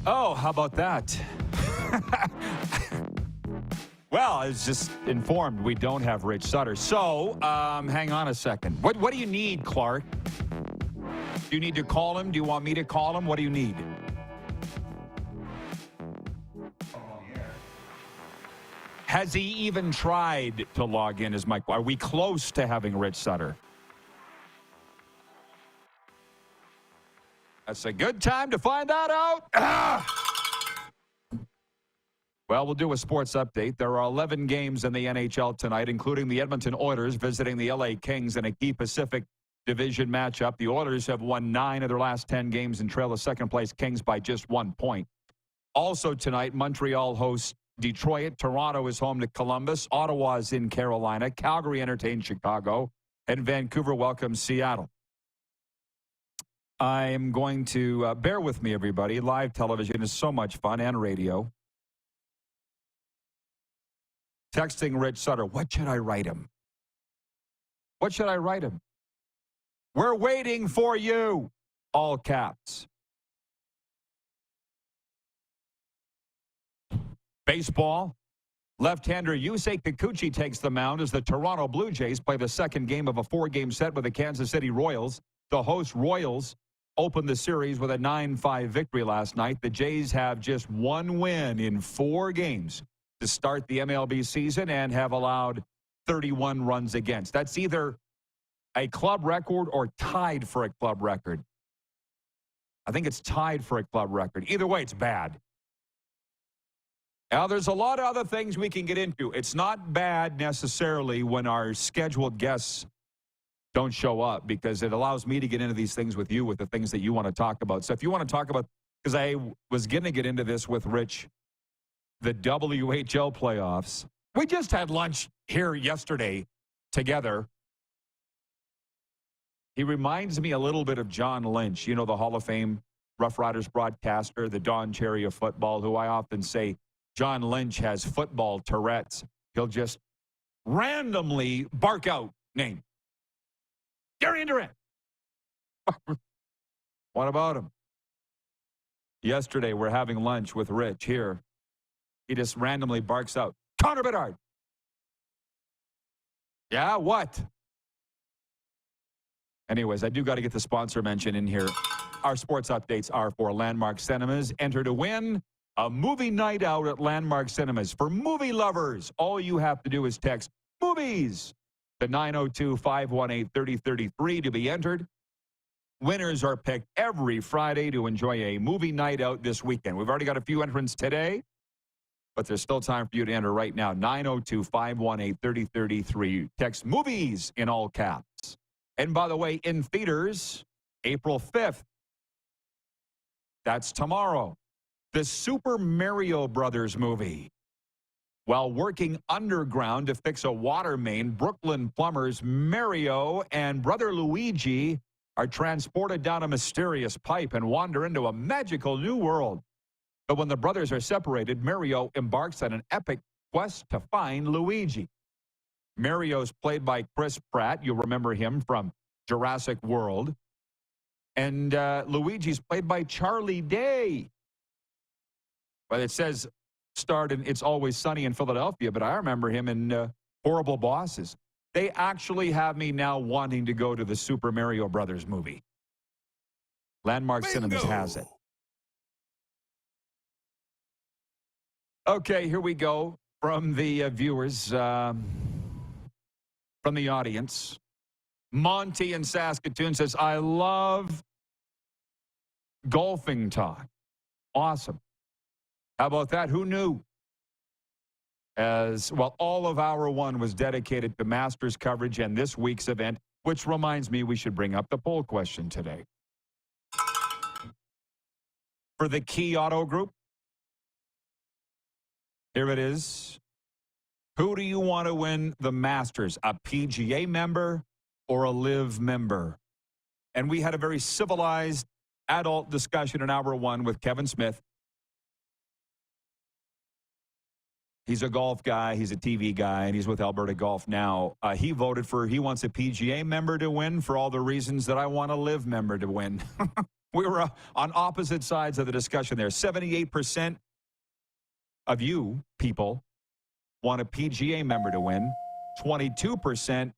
Oh, how about that? Well, I was just informed we don't have Rich Sutter. So, hang on a second. What do you need, Clark? Do you need to call him? Do you want me to call him? What do you need? Has he even tried to log in as Mike? Are we close to having Rich Sutter? That's a good time to find that out. Well, we'll do a sports update. There are 11 games in the NHL tonight, including the Edmonton Oilers visiting the LA Kings in a key Pacific Division matchup. The Oilers have won 9 of their last 10 games and trail the second-place Kings by just 1 point. Also tonight, Montreal hosts Detroit. Toronto is home to Columbus. Ottawa is in Carolina. Calgary entertains Chicago. And Vancouver welcomes Seattle. I am going to, bear with me, everybody. Live television is so much fun, and radio. Texting Rich Sutter, what should I write him? What should I write him? We're waiting for you. All caps. Baseball. Left-hander Yusei Kikuchi takes the mound as the Toronto Blue Jays play the second game of a 4-game set with the Kansas City Royals. The host Royals opened the series with a 9-5 victory last night. The Jays have just 1 win in 4 games to start the MLB season and have allowed 31 runs against. That's either a club record or tied for a club record. I think it's tied for a club record. Either way, it's bad. Now, there's a lot of other things we can get into. It's not bad necessarily when our scheduled guests don't show up, because it allows me to get into these things with you, with the things that you want to talk about. So if you want to talk about, because I was going to get into this with Rich, the WHL playoffs. We just had lunch here yesterday together. He reminds me a little bit of John Lynch, you know, the Hall of Fame Rough Riders broadcaster, the Don Cherry of football, who I often say John Lynch has football Tourette's. He'll just randomly bark out name. Gary Durant. What about him? Yesterday, we're having lunch with Rich here. He just randomly barks out, Connor Bedard. Yeah, what? Anyways, I do got to get the sponsor mention in here. Our sports updates are for Landmark Cinemas. Enter to win a movie night out at Landmark Cinemas. For movie lovers, all you have to do is text movies to 902-518-3033 to be entered. Winners are picked every Friday to enjoy a movie night out this weekend. We've already got a few entrants today, but there's still time for you to enter right now. 902-518-3033. Text movies in all caps. And by the way, in theaters, April 5th. That's tomorrow. The Super Mario Brothers movie. While working underground to fix a water main, Brooklyn plumbers Mario and brother Luigi are transported down a mysterious pipe and wander into a magical new world. But when the brothers are separated, Mario embarks on an epic quest to find Luigi. Mario's played by Chris Pratt. You'll remember him from Jurassic World. And Luigi's played by Charlie Day. But it says starred in It's Always Sunny in Philadelphia, but I remember him in Horrible Bosses. They actually have me now wanting to go to the Super Mario Brothers movie. Landmark Cinemas has it. Okay, here we go from the viewers, from the audience. Monty in Saskatoon says, I love golfing talk. Awesome. How about that? Who knew? As well, all of hour one was dedicated to Masters coverage and this week's event, which reminds me we should bring up the poll question today. For the Key Auto Group, here it is. Who do you want to win the Masters, a PGA member or a LIV member? And we had a very civilized adult discussion in hour one with Kevin Smith. He's a golf guy, he's a TV guy, and he's with Alberta Golf now. He voted he wants a PGA member to win for all the reasons that I want a LIV member to win. We were on opposite sides of the discussion there. 78% of you people want a PGA member to win. 22%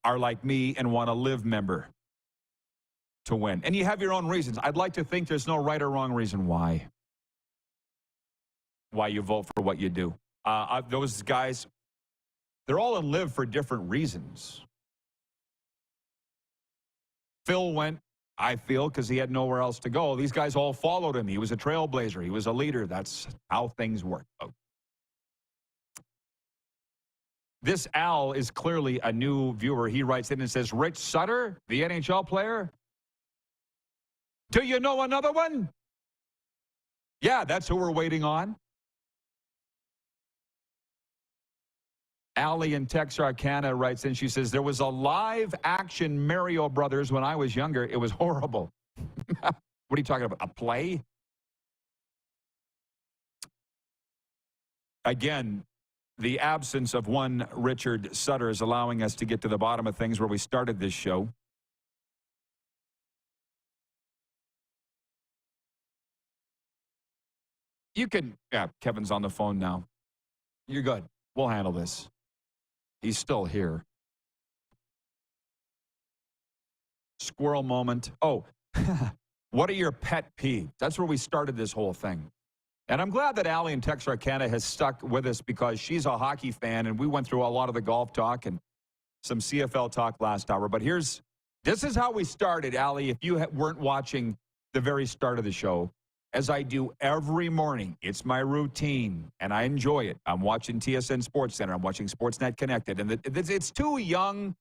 are like me and want a LIV member to win. And you have your own reasons. I'd like to think there's no right or wrong reason why you vote for what you do. Those guys, they're all in LIV for different reasons. Phil went, I feel, because he had nowhere else to go. These guys all followed him. He was a trailblazer. He was a leader. That's how things work. This Al is clearly a new viewer. He writes in and says, Rich Sutter, the NHL player? Do you know another one? Yeah, that's who we're waiting on. Allie in Texarkana writes in, she says, there was a live-action Mario Brothers when I was younger. It was horrible. What are you talking about, a play? Again, the absence of one Richard Sutter is allowing us to get to the bottom of things where we started this show. You can, yeah, Kevin's on the phone now. You're good. We'll handle this. He's still here. Squirrel moment. Oh, what are your pet peeves? That's where we started this whole thing. And I'm glad that Allie in Texarkana has stuck with us because she's a hockey fan, and we went through a lot of the golf talk and some CFL talk last hour. But this is how we started, Allie, if you weren't watching the very start of the show. As I do every morning, it's my routine, and I enjoy it. I'm watching TSN Sports Center. I'm watching Sportsnet Connected, and it's two young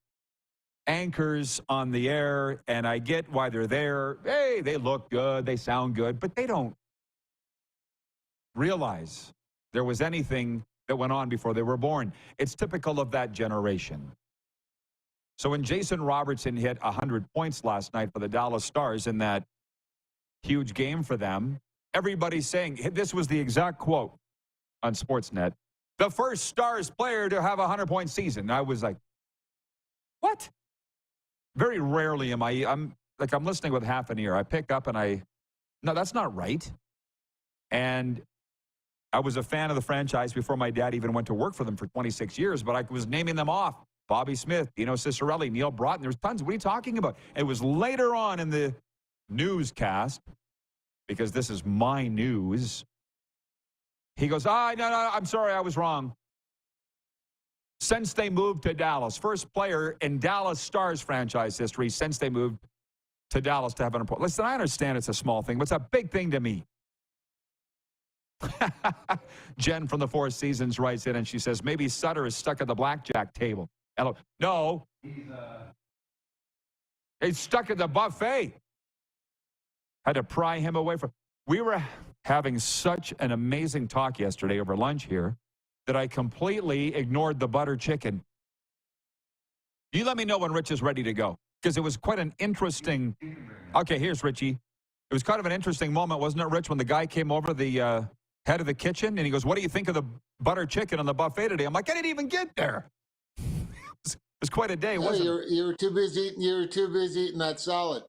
anchors on the air, and I get why they're there. Hey, they look good, they sound good, but they don't realize there was anything that went on before they were born. It's typical of that generation. So when Jason Robertson hit 100 points last night for the Dallas Stars in that huge game for them, everybody's saying, this was the exact quote on Sportsnet, the first Stars player to have a 100-point season. And I was like, what? Very rarely I'm listening with half an ear. I pick up and no, that's not right. And I was a fan of the franchise before my dad even went to work for them for 26 years, but I was naming them off. Bobby Smith, Dino Cicerelli, Neil Broughton. There's tons. What are you talking about? It was later on in the newscast, because this is my news. He goes, no, I'm sorry, I was wrong. Since they moved to Dallas, first player in Dallas Stars franchise history since they moved to Dallas to have an important. Listen, I understand it's a small thing, but it's a big thing to me. Jen from the Four Seasons writes in and she says, maybe Sutter is stuck at the blackjack table. Hello. No. He's stuck at the buffet. Had to pry him away from. We were having such an amazing talk yesterday over lunch here that I completely ignored the butter chicken. You let me know when Rich is ready to go. because it was quite an interesting. Okay, here's Richie. It was kind of an interesting moment, wasn't it, Rich, when the guy came over the head of the kitchen and he goes, "What do you think of the butter chicken on the buffet today?" I'm like, I didn't even get there. It was quite a day, wasn't it? You were too busy. You were too busy eating that salad.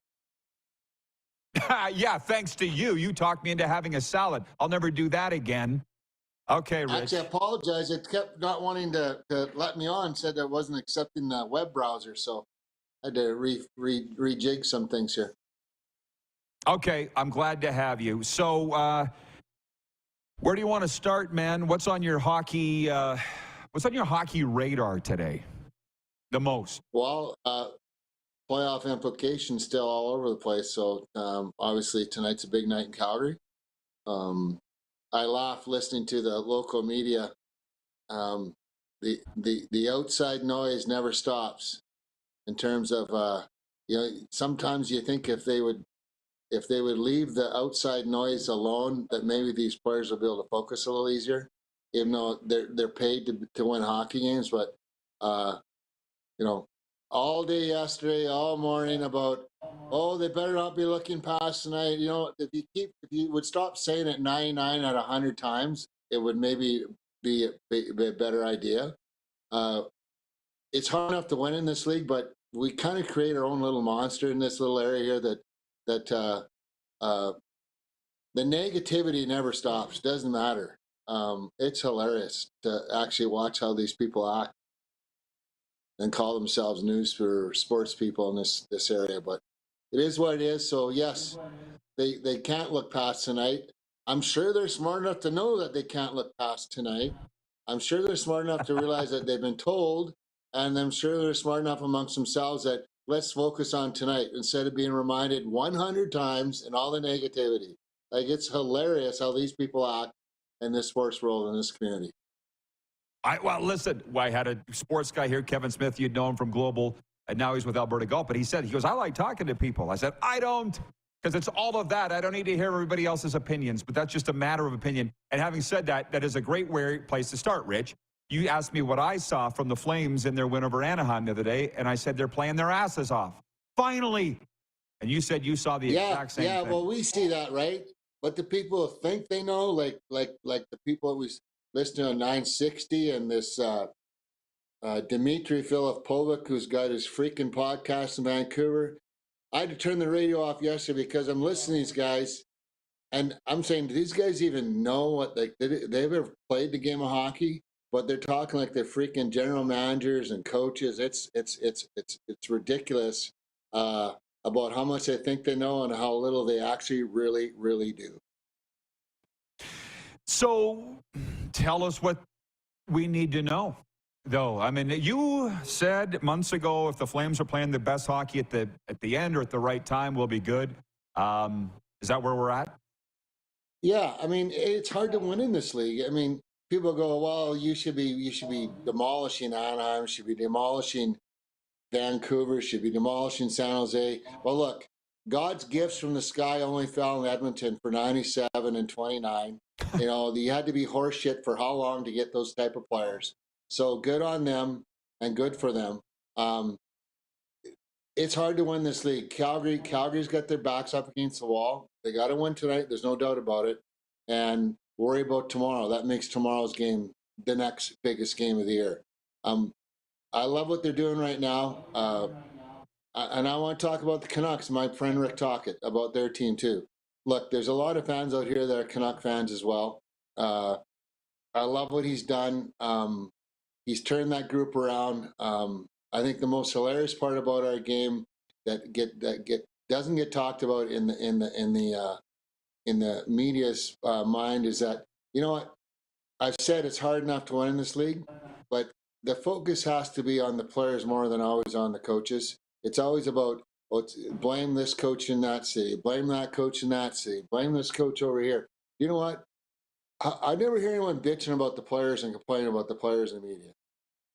Yeah, thanks to you. You talked me into having a salad. I'll never do that again. Okay, Rich. Actually, I apologize. It kept not wanting to let me on. Said I wasn't accepting the web browser, so I had to rejig some things here. Okay, I'm glad to have you. So, where do you want to start, man? What's on your hockey? What's on your hockey radar today? The most. Well, playoff implications still all over the place. So obviously tonight's a big night in Calgary. I laugh listening to the local media. The outside noise never stops. In terms of sometimes you think if they would leave the outside noise alone, that maybe these players will be able to focus a little easier, even though they're paid to win hockey games. But all day yesterday, all morning about, oh, they better not be looking past tonight. If you would stop saying it 99 out of 100 times, it would maybe be a better idea. It's hard enough to win in this league, but we kind of create our own little monster in this little area here that the negativity never stops. Doesn't matter. It's hilarious to actually watch how these people act and call themselves news for sports people in this area. But it is what it is. So yes, they can't look past tonight. I'm sure they're smart enough to know that they can't look past tonight. I'm sure they're smart enough to realize that they've been told, and I'm sure they're smart enough amongst themselves that let's focus on tonight instead of being reminded 100 times and all the negativity. Like, it's hilarious how these people act in this sports world, in this community. Well, listen, I had a sports guy here, Kevin Smith. You'd know him from Global, and now he's with Alberta Golf. But he goes, I like talking to people. I said, I don't, because it's all of that. I don't need to hear everybody else's opinions, but that's just a matter of opinion. And having said that, that is a great place to start, Rich. You asked me what I saw from the Flames in their win over Anaheim the other day, and I said they're playing their asses off. Finally. And you said you saw the exact same thing. Yeah, well, we see that, right? But the people who think they know, like the people that was listening on 960 and this Dmitry Filipovic, who's got his freaking podcast in Vancouver. I had to turn the radio off yesterday because I'm listening to these guys, and I'm saying, do these guys even know what they've ever played the game of hockey? But they're talking like they're freaking general managers and coaches. It's ridiculous about how much they think they know and how little they actually really, really do. So tell us what we need to know, though. I mean, you said months ago if the Flames are playing the best hockey at the end or at the right time, we'll be good. Is that where we're at? Yeah, I mean, it's hard to win in this league. I mean, people go, well, you should be demolishing Anaheim, should be demolishing Vancouver, should be demolishing San Jose. Well, look, God's gifts from the sky only fell in Edmonton for 97 and 29. You had to be horseshit for how long to get those type of players. So good on them and good for them. It's hard to win this league. Calgary's got their backs up against the wall. They got to win tonight. There's no doubt about it. And worry about tomorrow. That makes tomorrow's game the next biggest game of the year. I love what they're doing right now. And I want to talk about the Canucks. My friend Rick Tocchet, about their team too. Look, there's a lot of fans out here that are Canuck fans as well. I love what he's done. He's turned that group around. I think the most hilarious part about our game that doesn't get talked about in the media's mind is that, you know what, I've said it's hard enough to win in this league, but the focus has to be on the players more than always on the coaches. It's always about, blame this coach in that city, blame that coach in that city, blame this coach over here. You know what? I never hear anyone bitching about the players and complaining about the players in the media.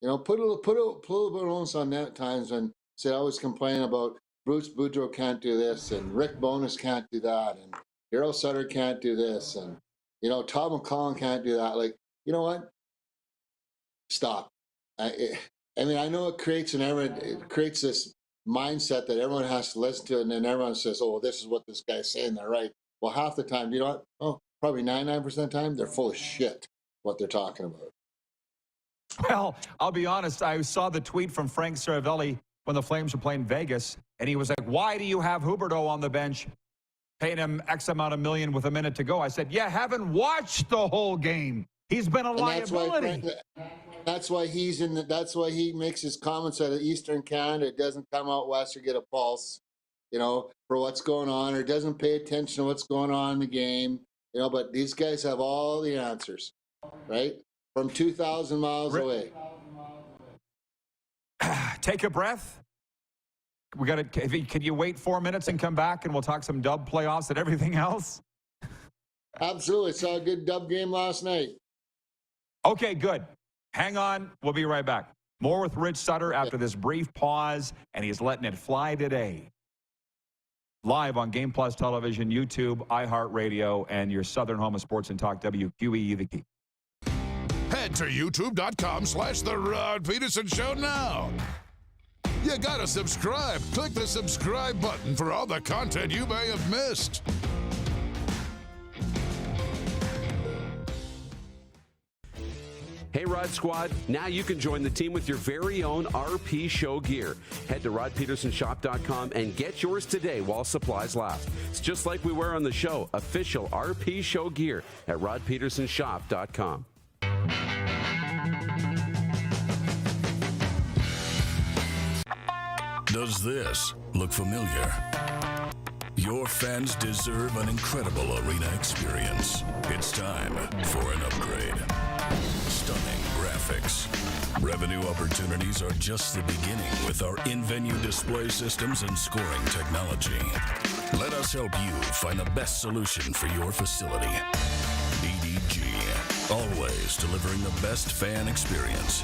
Put a little bit of onus on that times when I was complaining about Bruce Boudreau can't do this and Rick Bowness can't do that and Daryl Sutter can't do this and Todd McClellan can't do that. Like, you know what? Stop. I mean, I know it creates this mindset that everyone has to listen to, and then everyone says, oh, well, this is what this guy's saying, they're right. Well, half the time, you know what? Oh, probably 99% of the time, they're full of shit, what they're talking about. Well, I'll be honest. I saw the tweet from Frank Saravelli when the Flames were playing Vegas, and he was like, why do you have Huberdeau on the bench, paying him X amount of million with a minute to go? I said, yeah, haven't watched the whole game. He's been a liability. That's why he's in the, that's why he makes his comments out of Eastern Canada. It doesn't come out west or get a pulse, you know, for what's going on, or doesn't pay attention to what's going on in the game, you know, but these guys have all the answers, right? From 2,000 miles away. Take a breath. We got to. Can you wait 4 minutes and come back, and we'll talk some dub playoffs and everything else? Absolutely. Saw a good dub game last night. Okay, good. Hang on. We'll be right back. More with Rich Sutter after this brief pause, and he's letting it fly today. Live on Game Plus Television, YouTube, iHeartRadio, and your Southern home of sports and talk, WQEE The Key. Head to youtube.com/The Rod Peterson Show now. You gotta subscribe. Click the subscribe button for all the content you may have missed. Hey, Rod Squad, now you can join the team with your very own RP Show gear. Head to rodpetersonshop.com and get yours today while supplies last. It's just like we wear on the show, official RP Show gear at rodpetersonshop.com. Does this look familiar? Your fans deserve an incredible arena experience. It's time for an upgrade. Stunning graphics. Revenue opportunities are just the beginning with our in-venue display systems and scoring technology. Let us help you find the best solution for your facility. EDG, always delivering the best fan experience.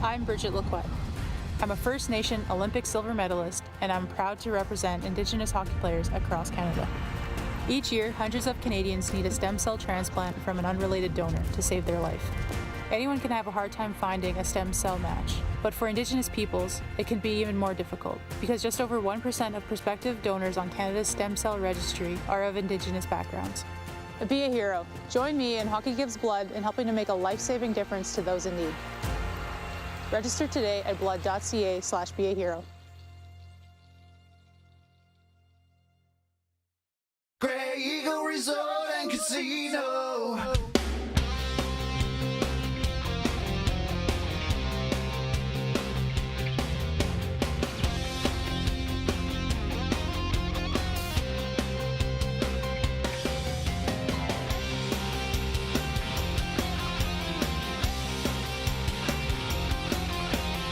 I'm Bridget Lacroix. I'm a First Nation Olympic silver medalist, and I'm proud to represent Indigenous hockey players across Canada. Each year, hundreds of Canadians need a stem cell transplant from an unrelated donor to save their life. Anyone can have a hard time finding a stem cell match, but for Indigenous peoples, it can be even more difficult because just over 1% of prospective donors on Canada's stem cell registry are of Indigenous backgrounds. Be a hero. Join me in Hockey Gives Blood in helping to make a life-saving difference to those in need. Register today at blood.ca/beahero. Grey Eagle Resort and Casino.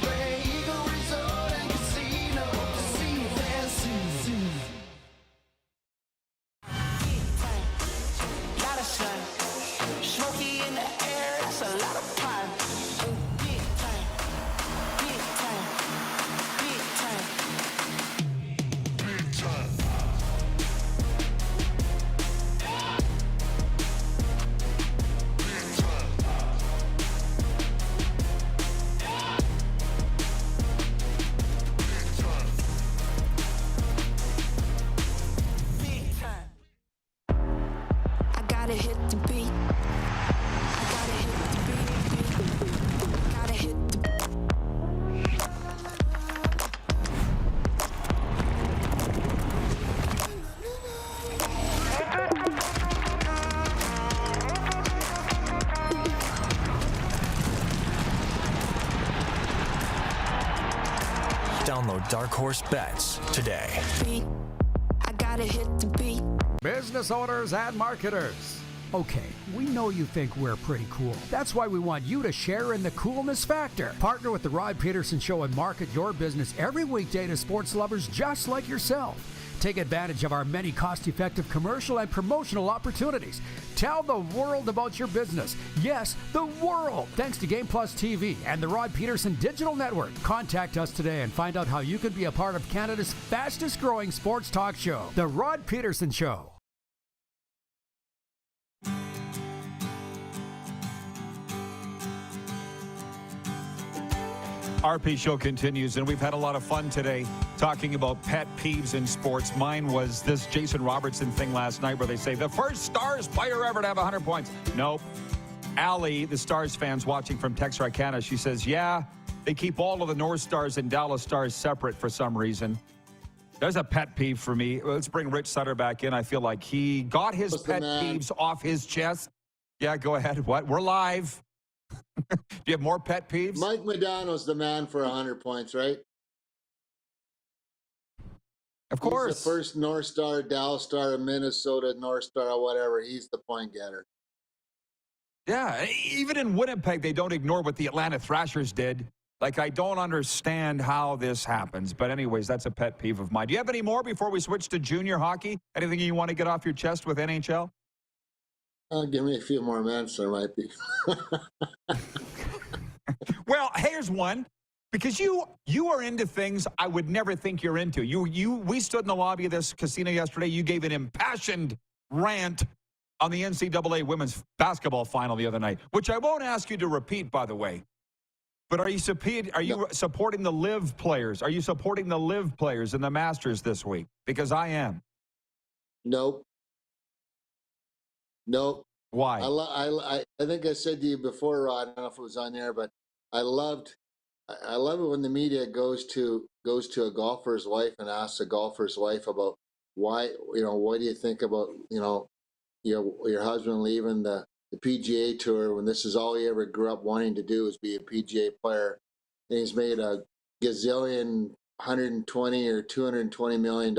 Grey Eagle Resort and Casino. Casino fancy. Lot of sun, smoky in the air, that's a lot of fun. Big time, big time, big time, big time. I gotta hit the beat. I gotta hit the beat. Gotta hit the Download Dark Horse Bets today. beat. I gotta hit the beat. Business owners and marketers. Okay, we know you think we're pretty cool. That's why we want you to share in the coolness factor. Partner with the Rod Peterson Show and market your business every weekday to sports lovers just like yourself. Take advantage of our many cost-effective commercial and promotional opportunities. Tell the world about your business. Yes, the world. Thanks to Game Plus TV and the Rod Peterson Digital Network. Contact us today and find out how you can be a part of Canada's fastest-growing sports talk show, The Rod Peterson Show. RP Show continues, and we've had a lot of fun today talking about pet peeves in sports. Mine was this Jason Robertson thing last night where they say the first Stars player ever to have 100 points. Nope. Allie, the Stars fans watching from Texarkana, she says, yeah, they keep all of the North Stars and Dallas Stars separate for some reason. There's a pet peeve for me. Let's bring Rich Sutter back in. I feel like he got his pet peeves off his chest. Yeah, go ahead. What? We're live. Do you have more pet peeves? Mike Modano's the man for 100 points, right? Of course. He's the first North Star, Dallas Star, Minnesota North Star, or whatever. He's the point getter. Yeah, even in Winnipeg, they don't ignore what the Atlanta Thrashers did. Like, I don't understand how this happens. But anyways, that's a pet peeve of mine. Do you have any more before we switch to junior hockey? Anything you want to get off your chest with NHL? Give me a few more minutes, there might be. Well, here's one. Because you are into things I would never think you're into. We stood in the lobby of this casino yesterday. You gave an impassioned rant on the NCAA women's basketball final the other night, which I won't ask you to repeat, by the way. But are you supporting the live players? Are you supporting the live players in the Masters this week? Because I am. Nope. Why? I think I said to you before, Rod, I don't know if it was on there, but I love it when the media goes to a golfer's wife and asks a golfer's wife about why, what do you think about, your husband leaving the PGA Tour when this is all he ever grew up wanting to do is be a PGA player. And he's made a gazillion, 120 or $220 million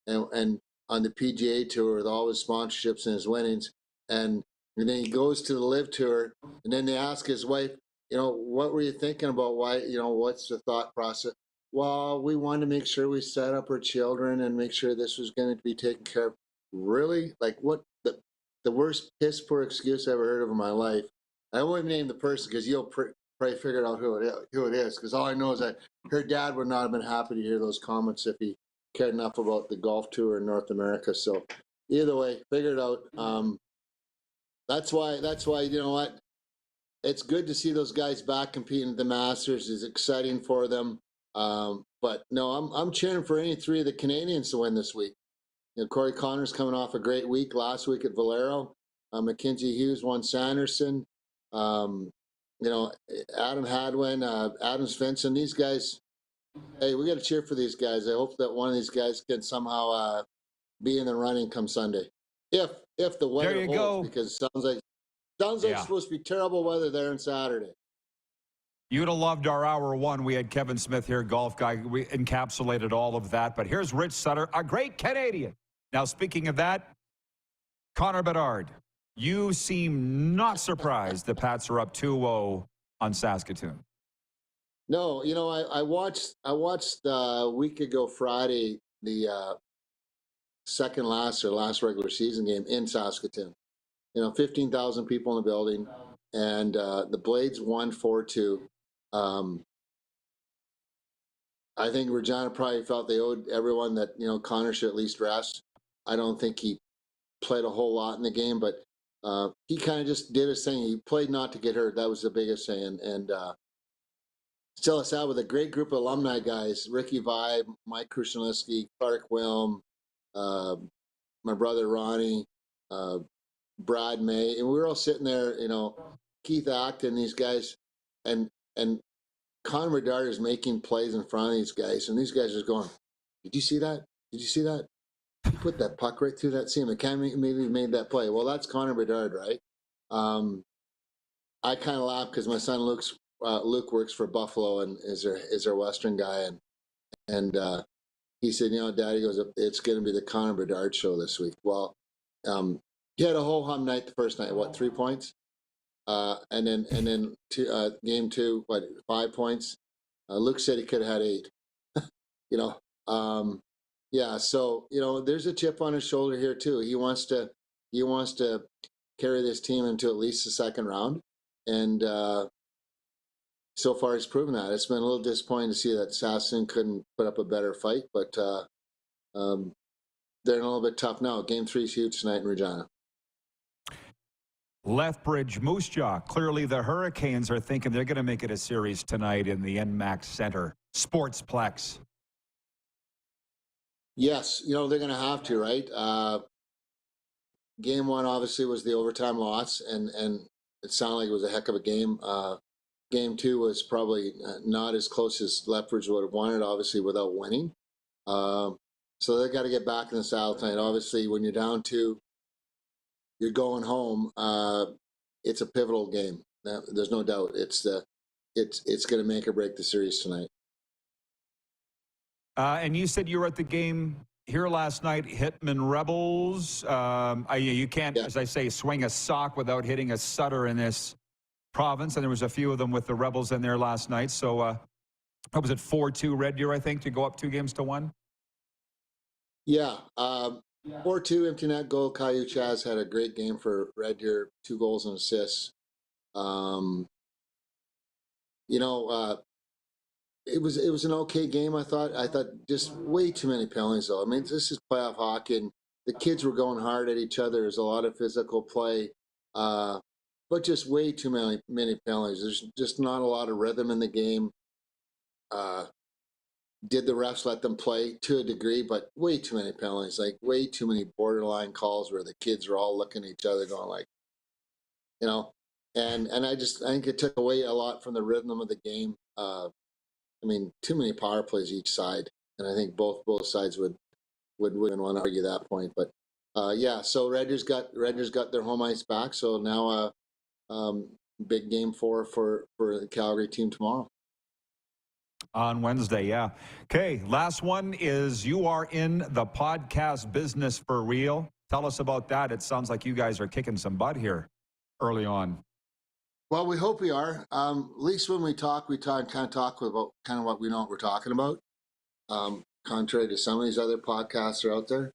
and on the PGA Tour with all his sponsorships and his winnings. And then he goes to the Live Tour, and then they ask his wife, what were you thinking about? Why, what's the thought process? Well, we wanted to make sure we set up our children and make sure this was going to be taken care of. Really? Like, what the worst piss poor excuse I ever heard of in my life. I won't even name the person because you'll probably figure out who it is. Because all I know is that her dad would not have been happy to hear those comments if he cared enough about the golf tour in North America. So either way, figure it out. That's why, you know what? It's good to see those guys back competing at the Masters. It's exciting for them. But no, I'm cheering for any three of the Canadians to win this week. Corey Connors coming off a great week last week at Valero. Mackenzie Hughes won Sanderson. Adam Hadwin, Adam Svensson. These guys, hey, we got to cheer for these guys. I hope that one of these guys can somehow be in the running come Sunday. If the weather holds, because it sounds like it's supposed to be terrible weather there on Saturday. You'd have loved our hour one. We had Kevin Smith here, golf guy. We encapsulated all of that. But here's Rich Sutter, a great Canadian. Now, speaking of that, Connor Bedard, you seem not surprised the Pats are up 2-0 on Saskatoon. No, I watched a week ago Friday the second last regular season game in Saskatoon. 15,000 people in the building, and the Blades won 4-2. I think Regina probably felt they owed everyone that, Connor should at least rest. I don't think he played a whole lot in the game, but he kind of just did his thing. He played not to get hurt. That was the biggest thing. And still it's out with a great group of alumni guys, Ricky Vibe, Mike Krushelnicki, Clark Wilm, my brother Ronnie, Brad May, and we were all sitting there, Keith Acton, these guys, and Connor Bedard is making plays in front of these guys, and these guys are going, "Did you see that? Did you see that? He put that puck right through that seam. Maybe he made that play." Well, that's Connor Bedard, right? I kind of laugh because my son Luke works for Buffalo and is their Western guy, and he said, Daddy goes, it's going to be the Connor Bedard show this week. Well, he had a whole hum night the first night. 3 points? And then game two, 5 points? Luke said he could have had 8. Yeah. So there's a chip on his shoulder here too. He wants to carry this team into at least the second round, and so far he's proven that. It's been a little disappointing to see that Saskatoon couldn't put up a better fight, but they're in a little bit tough now. Game 3 is huge tonight in Regina. Lethbridge, Moose Jaw. Clearly the Hurricanes are thinking they're going to make it a series tonight in the NMAX Center Sportsplex. Yes, they're going to have to, right? Game one obviously was the overtime loss, and it sounded like it was a heck of a game. Game two was probably not as close as Lethbridge would have wanted, obviously, without winning. So they got to get back in the saddle tonight. Obviously, when you're down 2, you're going home. It's a pivotal game. There's no doubt. It's going to make or break the series tonight. And you said you were at the game here last night, Hitman Rebels. You can't, as I say, swing a sock without hitting a Sutter in this province, and there was a few of them with the Rebels in there last night. So, what was it, 4-2 Red Deer, I think, to go up 2-1? Yeah, 4-2 empty net goal. Caillou Chaz had a great game for Red Deer, 2 goals and assists. It was an okay game. I thought just way too many penalties though. I mean, this is playoff hockey, and the kids were going hard at each other. There's a lot of physical play, but just way too many penalties. There's just not a lot of rhythm in the game. Did the refs let them play to a degree, but way too many penalties, like way too many borderline calls where the kids were all looking at each other going like, and I think it took away a lot from the rhythm of the game. I mean, too many power plays each side, and I think both sides would want to argue that point. But so Red Deer's got their home ice back. So now big game for the Calgary team tomorrow. On Wednesday, yeah. Okay, last one is you are in the podcast business for real. Tell us about that. It sounds like you guys are kicking some butt here early on. Well, we hope we are. At least when we talk about kind of what we know what we're talking about. Contrary to some of these other podcasts that are out there,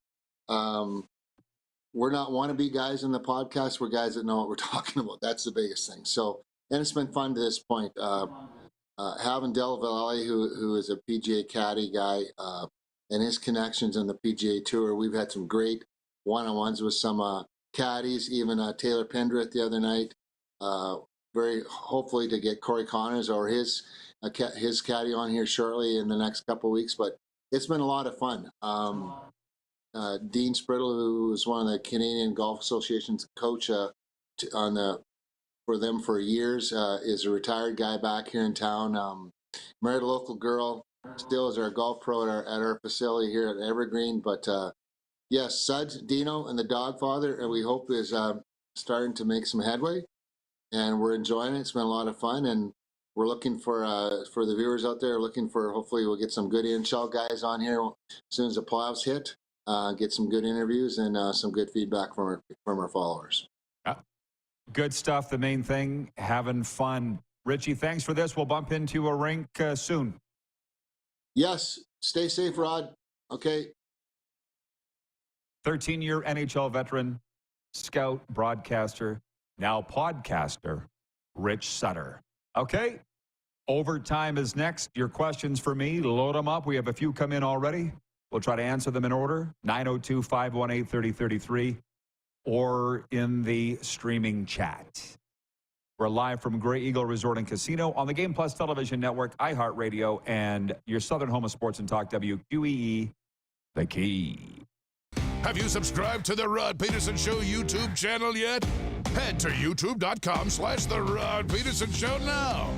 we're not wannabe guys in the podcast. We're guys that know what we're talking about. That's the biggest thing. So, and it's been fun to this point. Having Del Valle, who is a PGA caddy guy, and his connections on the PGA Tour. We've had some great one-on-ones with some caddies, even Taylor Pendrith the other night. Very hopefully to get Corey Connors or his caddy on here shortly in the next couple of weeks. But it's been a lot of fun. Dean Sprittle, who is one of the Canadian Golf Association's coach for them for years, is a retired guy back here in town. Married a local girl, still is our golf pro at our facility here at Evergreen. But yes, Suds, Dino, and the dog father, and we hope is starting to make some headway. And we're enjoying it. It's been a lot of fun, and we're looking for the viewers out there. Hopefully we'll get some good NHL guys on here as soon as the playoffs hit. Get some good interviews and some good feedback from our followers. Good stuff. The main thing, having fun. Richie, thanks for this. We'll bump into a rink soon. Yes. Stay safe, Rod. Okay. 13-year NHL veteran, scout, broadcaster, now podcaster, Rich Sutter. Okay. Overtime is next. Your questions for me, load them up. We have a few come in already. We'll try to answer them in order. 902-518-3033 or in the streaming chat. We're live from Grey Eagle Resort and Casino on the Game Plus Television Network, iHeartRadio, and your southern home of sports and talk, WQEE, The Key. Have you subscribed to the Rod Peterson Show YouTube channel yet? Head to youtube.com/The Rod Peterson Show now.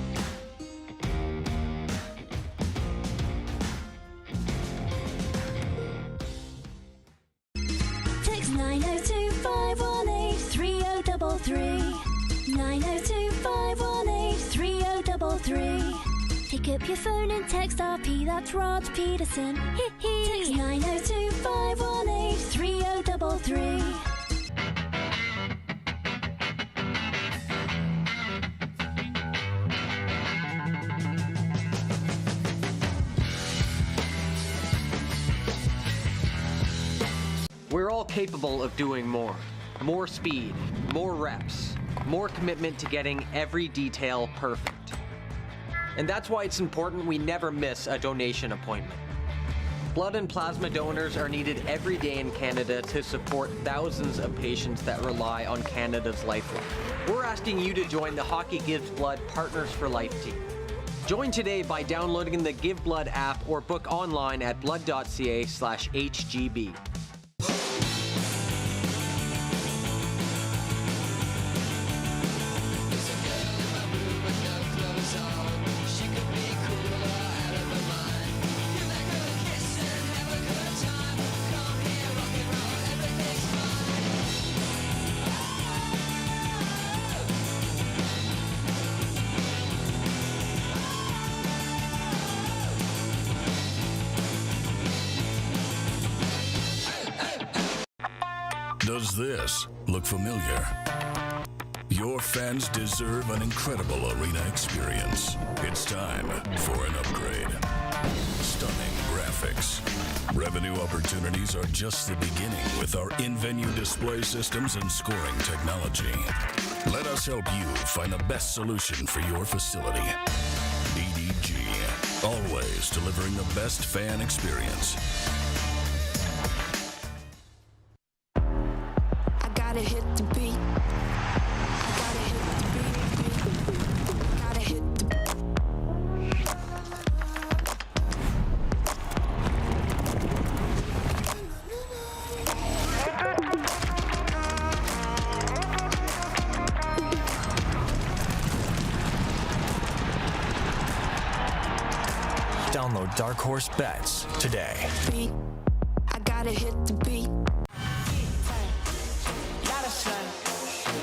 Text 902-518-3033. 902-518-3033. Pick up your phone and text RP, that's Rod Peterson. Text 902-518-3033. We're all capable of doing more. More speed, more reps, more commitment to getting every detail perfect. And that's why it's important we never miss a donation appointment. Blood and plasma donors are needed every day in Canada to support thousands of patients that rely on Canada's lifeline. We're asking you to join the Hockey Gives Blood Partners for Life team. Join today by downloading the Give Blood app or book online at blood.ca/HGB. Does this look familiar? Your fans deserve an incredible arena experience. It's time for an upgrade. Stunning graphics. Revenue opportunities are just the beginning with our in-venue display systems and scoring technology. Let us help you find the best solution for your facility. EDG, always delivering the best fan experience. Gotta hit the beat. Gotta hit the beat. Gotta hit the Download Dark Horse Bets today. beat. I gotta hit the beat. Lot of sun,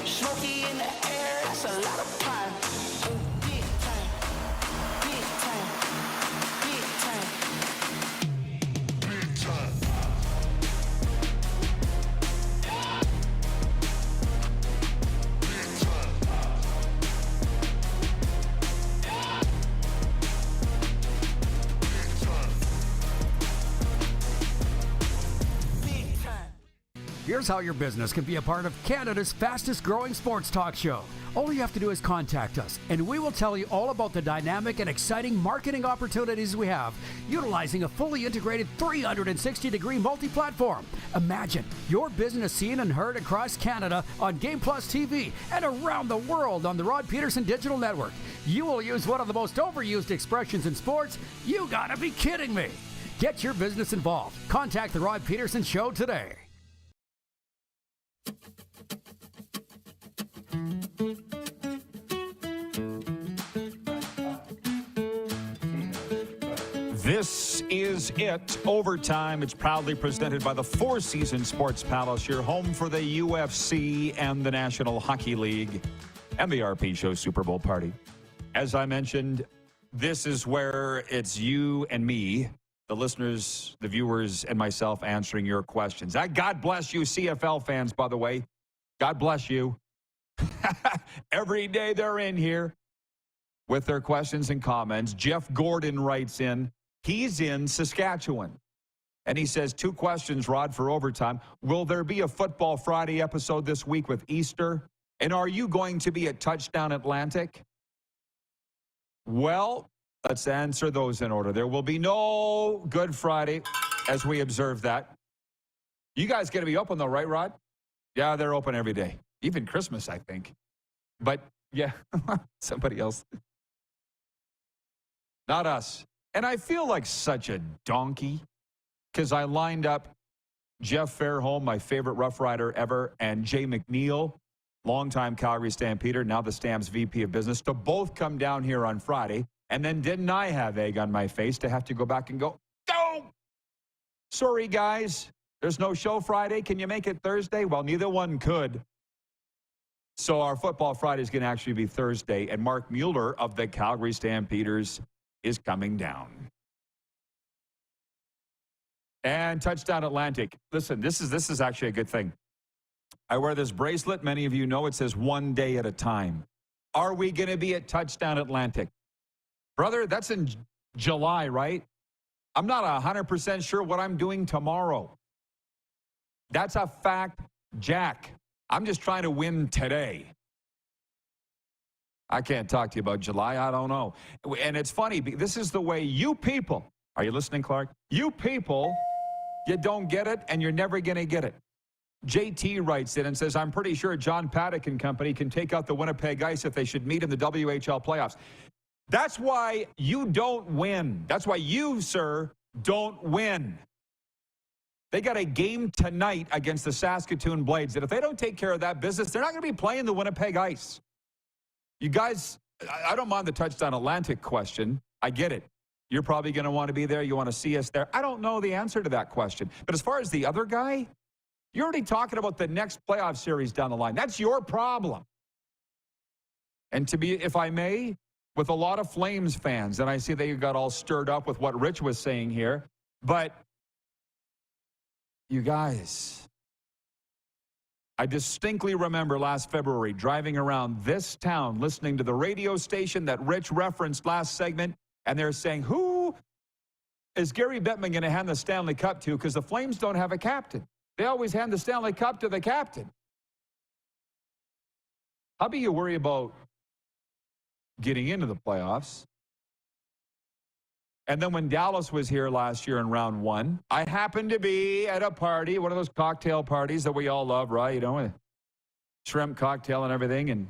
smoky in the air, that's a lot of pine. Big time, big time, big time, big time. Here's how your business can be a part of Canada's fastest growing sports talk show. All you have to do is contact us, and we will tell you all about the dynamic and exciting marketing opportunities we have, utilizing a fully integrated 360-degree multi-platform. Imagine your business seen and heard across Canada on Game Plus TV and around the world on the Rod Pedersen Digital Network. You will use one of the most overused expressions in sports. You gotta be kidding me. Get your business involved. Contact the Rod Pedersen Show today. This is it. Overtime. It's proudly presented by the Four Seasons Sports Palace, your home for the UFC and the National Hockey League and the RP Show Super Bowl party. As I mentioned, this is where it's you and me, the listeners, the viewers, and myself answering your questions. God bless you, CFL fans, by the way. God bless you. Every day they're in here with their questions and comments. Jeff Gordon writes in, he's in Saskatchewan. And he says, 2 questions, Rod, for overtime. Will there be a Football Friday episode this week with Easter? And are you going to be at Touchdown Atlantic? Well, let's answer those in order. There will be no Good Friday as we observe that. You guys going to be open though, right, Rod? Yeah, they're open every day. Even Christmas, I think. But, yeah, somebody else. Not us. And I feel like such a donkey because I lined up Jeff Fairholm, my favorite Rough Rider ever, and Jay McNeil, longtime Calgary Stampeder, now the Stamps VP of Business, to both come down here on Friday. And then didn't I have egg on my face to have to go back and go, sorry, guys. There's no show Friday. Can you make it Thursday? Well, neither one could. So our Football Friday is going to actually be Thursday, and Mark Mueller of the Calgary Stampeders is coming down. And Touchdown Atlantic. Listen, this is actually a good thing. I wear this bracelet. Many of you know it says 1 day at a time. Are we going to be at Touchdown Atlantic? Brother, that's in July, right? I'm not 100% sure what I'm doing tomorrow. That's a fact, Jack. I'm just trying to win today. I can't talk to you about July. I don't know. And it's funny. This is the way you people Are you listening, Clark? You people, you don't get it, and you're never going to get it. JT writes in and says, I'm pretty sure John Paddock and company can take out the Winnipeg Ice if they should meet in the WHL playoffs. That's why you don't win. That's why you, sir, don't win. They got a game tonight against the Saskatoon Blades, and if they don't take care of that business, they're not going to be playing the Winnipeg Ice. You guys, I don't mind the Touchdown Atlantic question. I get it. You're probably going to want to be there. You want to see us there. I don't know the answer to that question. But as far as the other guy, you're already talking about the next playoff series down the line. That's your problem. And to be, if I may, with a lot of Flames fans, and I see they got all stirred up with what Rich was saying here, but you guys, I distinctly remember last February driving around this town listening to the radio station that Rich referenced last segment, and they're saying, who is Gary Bettman going to hand the Stanley Cup to? Because the Flames don't have a captain. They always hand the Stanley Cup to the captain. How about you worry about getting into the playoffs? And then when Dallas was here last year in round one, I happened to be at a party, one of those cocktail parties that we all love, right? You know, a shrimp cocktail and everything. And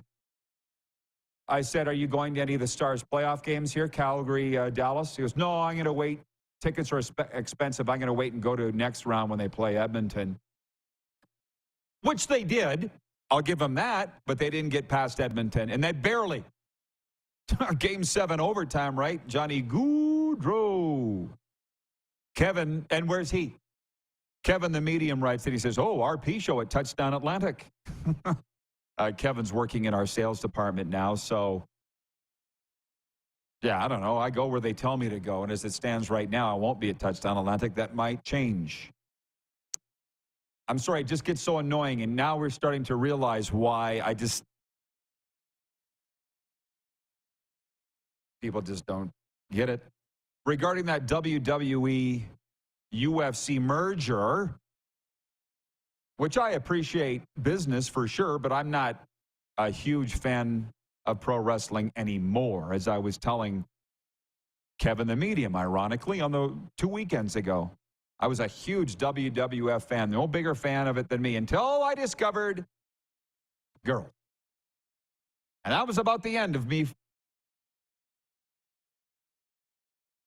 I said, are you going to any of the Stars playoff games here, Calgary, Dallas? He goes, no, I'm going to wait. Tickets are expensive. I'm going to wait and go to next round when they play Edmonton. Which they did. I'll give them that. But they didn't get past Edmonton. And they barely. Game 7 overtime, right? Johnny Gaudreau. Kevin, and where's he? Kevin, the medium, writes that he says, oh, RP show at Touchdown Atlantic. Kevin's working in our sales department now, so yeah, I don't know. I go where they tell me to go, and as it stands right now, I won't be at Touchdown Atlantic. That might change. I'm sorry, it just gets so annoying, and now we're starting to realize why people just don't get it. Regarding that WWE UFC merger, which I appreciate business for sure, but I'm not a huge fan of pro wrestling anymore, as I was telling Kevin the medium, ironically, on the 2 weekends ago. I was a huge WWF fan, no bigger fan of it than me, until I discovered girl. And that was about the end of me.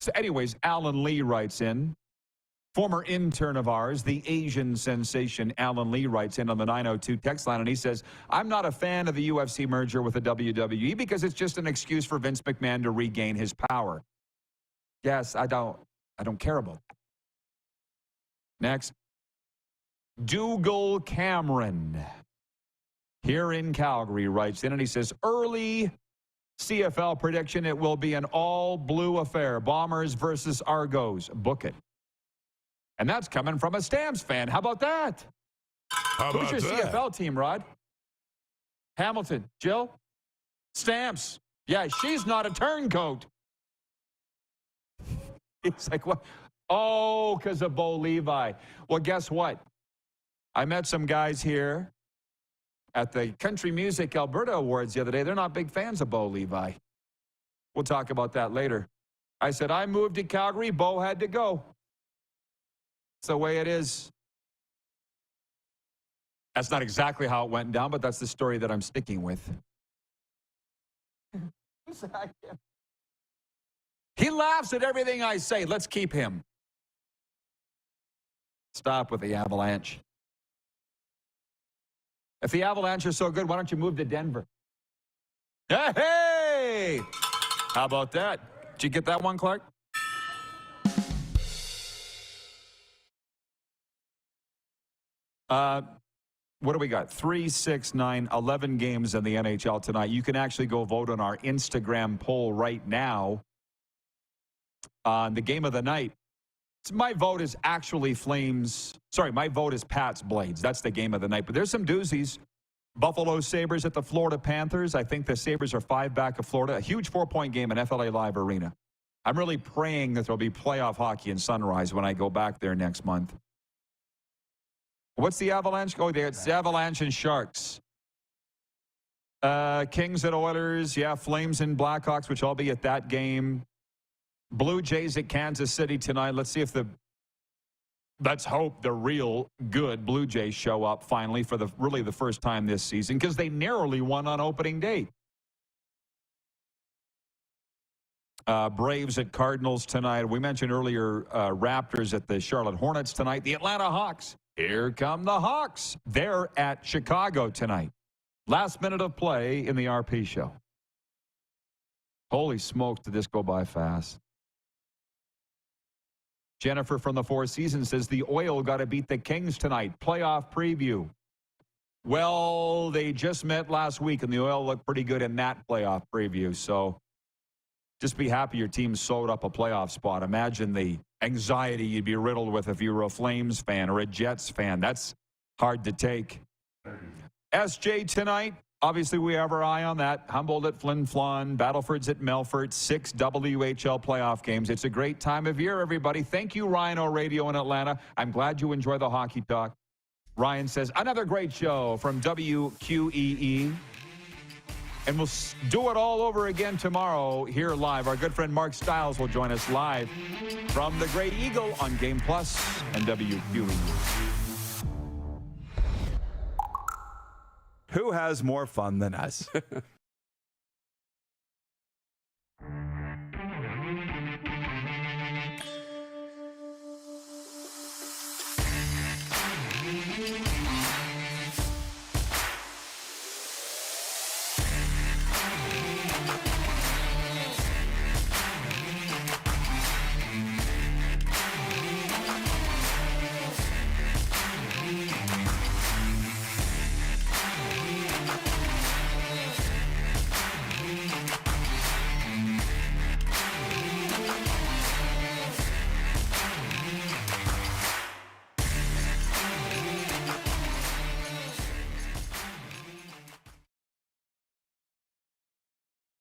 So anyways, Alan Lee writes in, former intern of ours, the Asian sensation Alan Lee writes in on the 902 text line, and he says, I'm not a fan of the UFC merger with the WWE because it's just an excuse for Vince McMahon to regain his power. Yes, I don't care about that. Next, Dougal Cameron here in Calgary writes in, and he says, early CFL prediction, it will be an all-blue affair. Bombers versus Argos. Book it. And that's coming from a Stamps fan. How about that? Who's your CFL team, Rod? Hamilton. Jill? Stamps. Yeah, she's not a turncoat. He's like, what? Oh, because of Bo Levi. Well, guess what? I met some guys here at the Country Music Alberta Awards the other day. They're not big fans of Bo Levi. We'll talk about that later. I said, I moved to Calgary. Bo had to go. It's the way it is. That's not exactly how it went down, but that's the story that I'm sticking with. He laughs at everything I say. Let's keep him. Stop with the Avalanche. If the Avalanche are so good, why don't you move to Denver? Hey! How about that? Did you get that one, Clark? What do we got? 3, 6, 9, 11 games in the NHL tonight. You can actually go vote on our Instagram poll right now on the game of the night. My vote is actually Flames. Sorry, my vote is Pats Blades. That's the game of the night. But there's some doozies. Buffalo Sabres at the Florida Panthers. I think the Sabres are 5 back of Florida. A huge 4-point game in FLA Live Arena. I'm really praying that there'll be playoff hockey in Sunrise when I go back there next month. What's the Avalanche? Oh, it's the Avalanche and Sharks. Kings at Oilers. Yeah, Flames and Blackhawks, which I'll be at that game. Blue Jays at Kansas City tonight. Let's hope the real good Blue Jays show up finally for the first time this season, because they narrowly won on opening day. Braves at Cardinals tonight. We mentioned earlier Raptors at the Charlotte Hornets tonight. The Atlanta Hawks. Here come the Hawks. They're at Chicago tonight. Last minute of play in the RP show. Holy smokes, did this go by fast. Jennifer from the Four Seasons says the Oil got to beat the Kings tonight. Playoff preview. Well, they just met last week, and the Oil looked pretty good in that playoff preview. So just be happy your team sewed up a playoff spot. Imagine the anxiety you'd be riddled with if you were a Flames fan or a Jets fan. That's hard to take. SJ tonight. Obviously, we have our eye on that. Humboldt at Flin Flon, Battleford's at Melfort, 6 WHL playoff games. It's a great time of year, everybody. Thank you, Rhino Radio in Atlanta. I'm glad you enjoy the hockey talk. Ryan says, another great show from WQEE. And we'll do it all over again tomorrow here live. Our good friend Mark Stiles will join us live from the Great Eagle on Game Plus and WQEE. Who has more fun than us?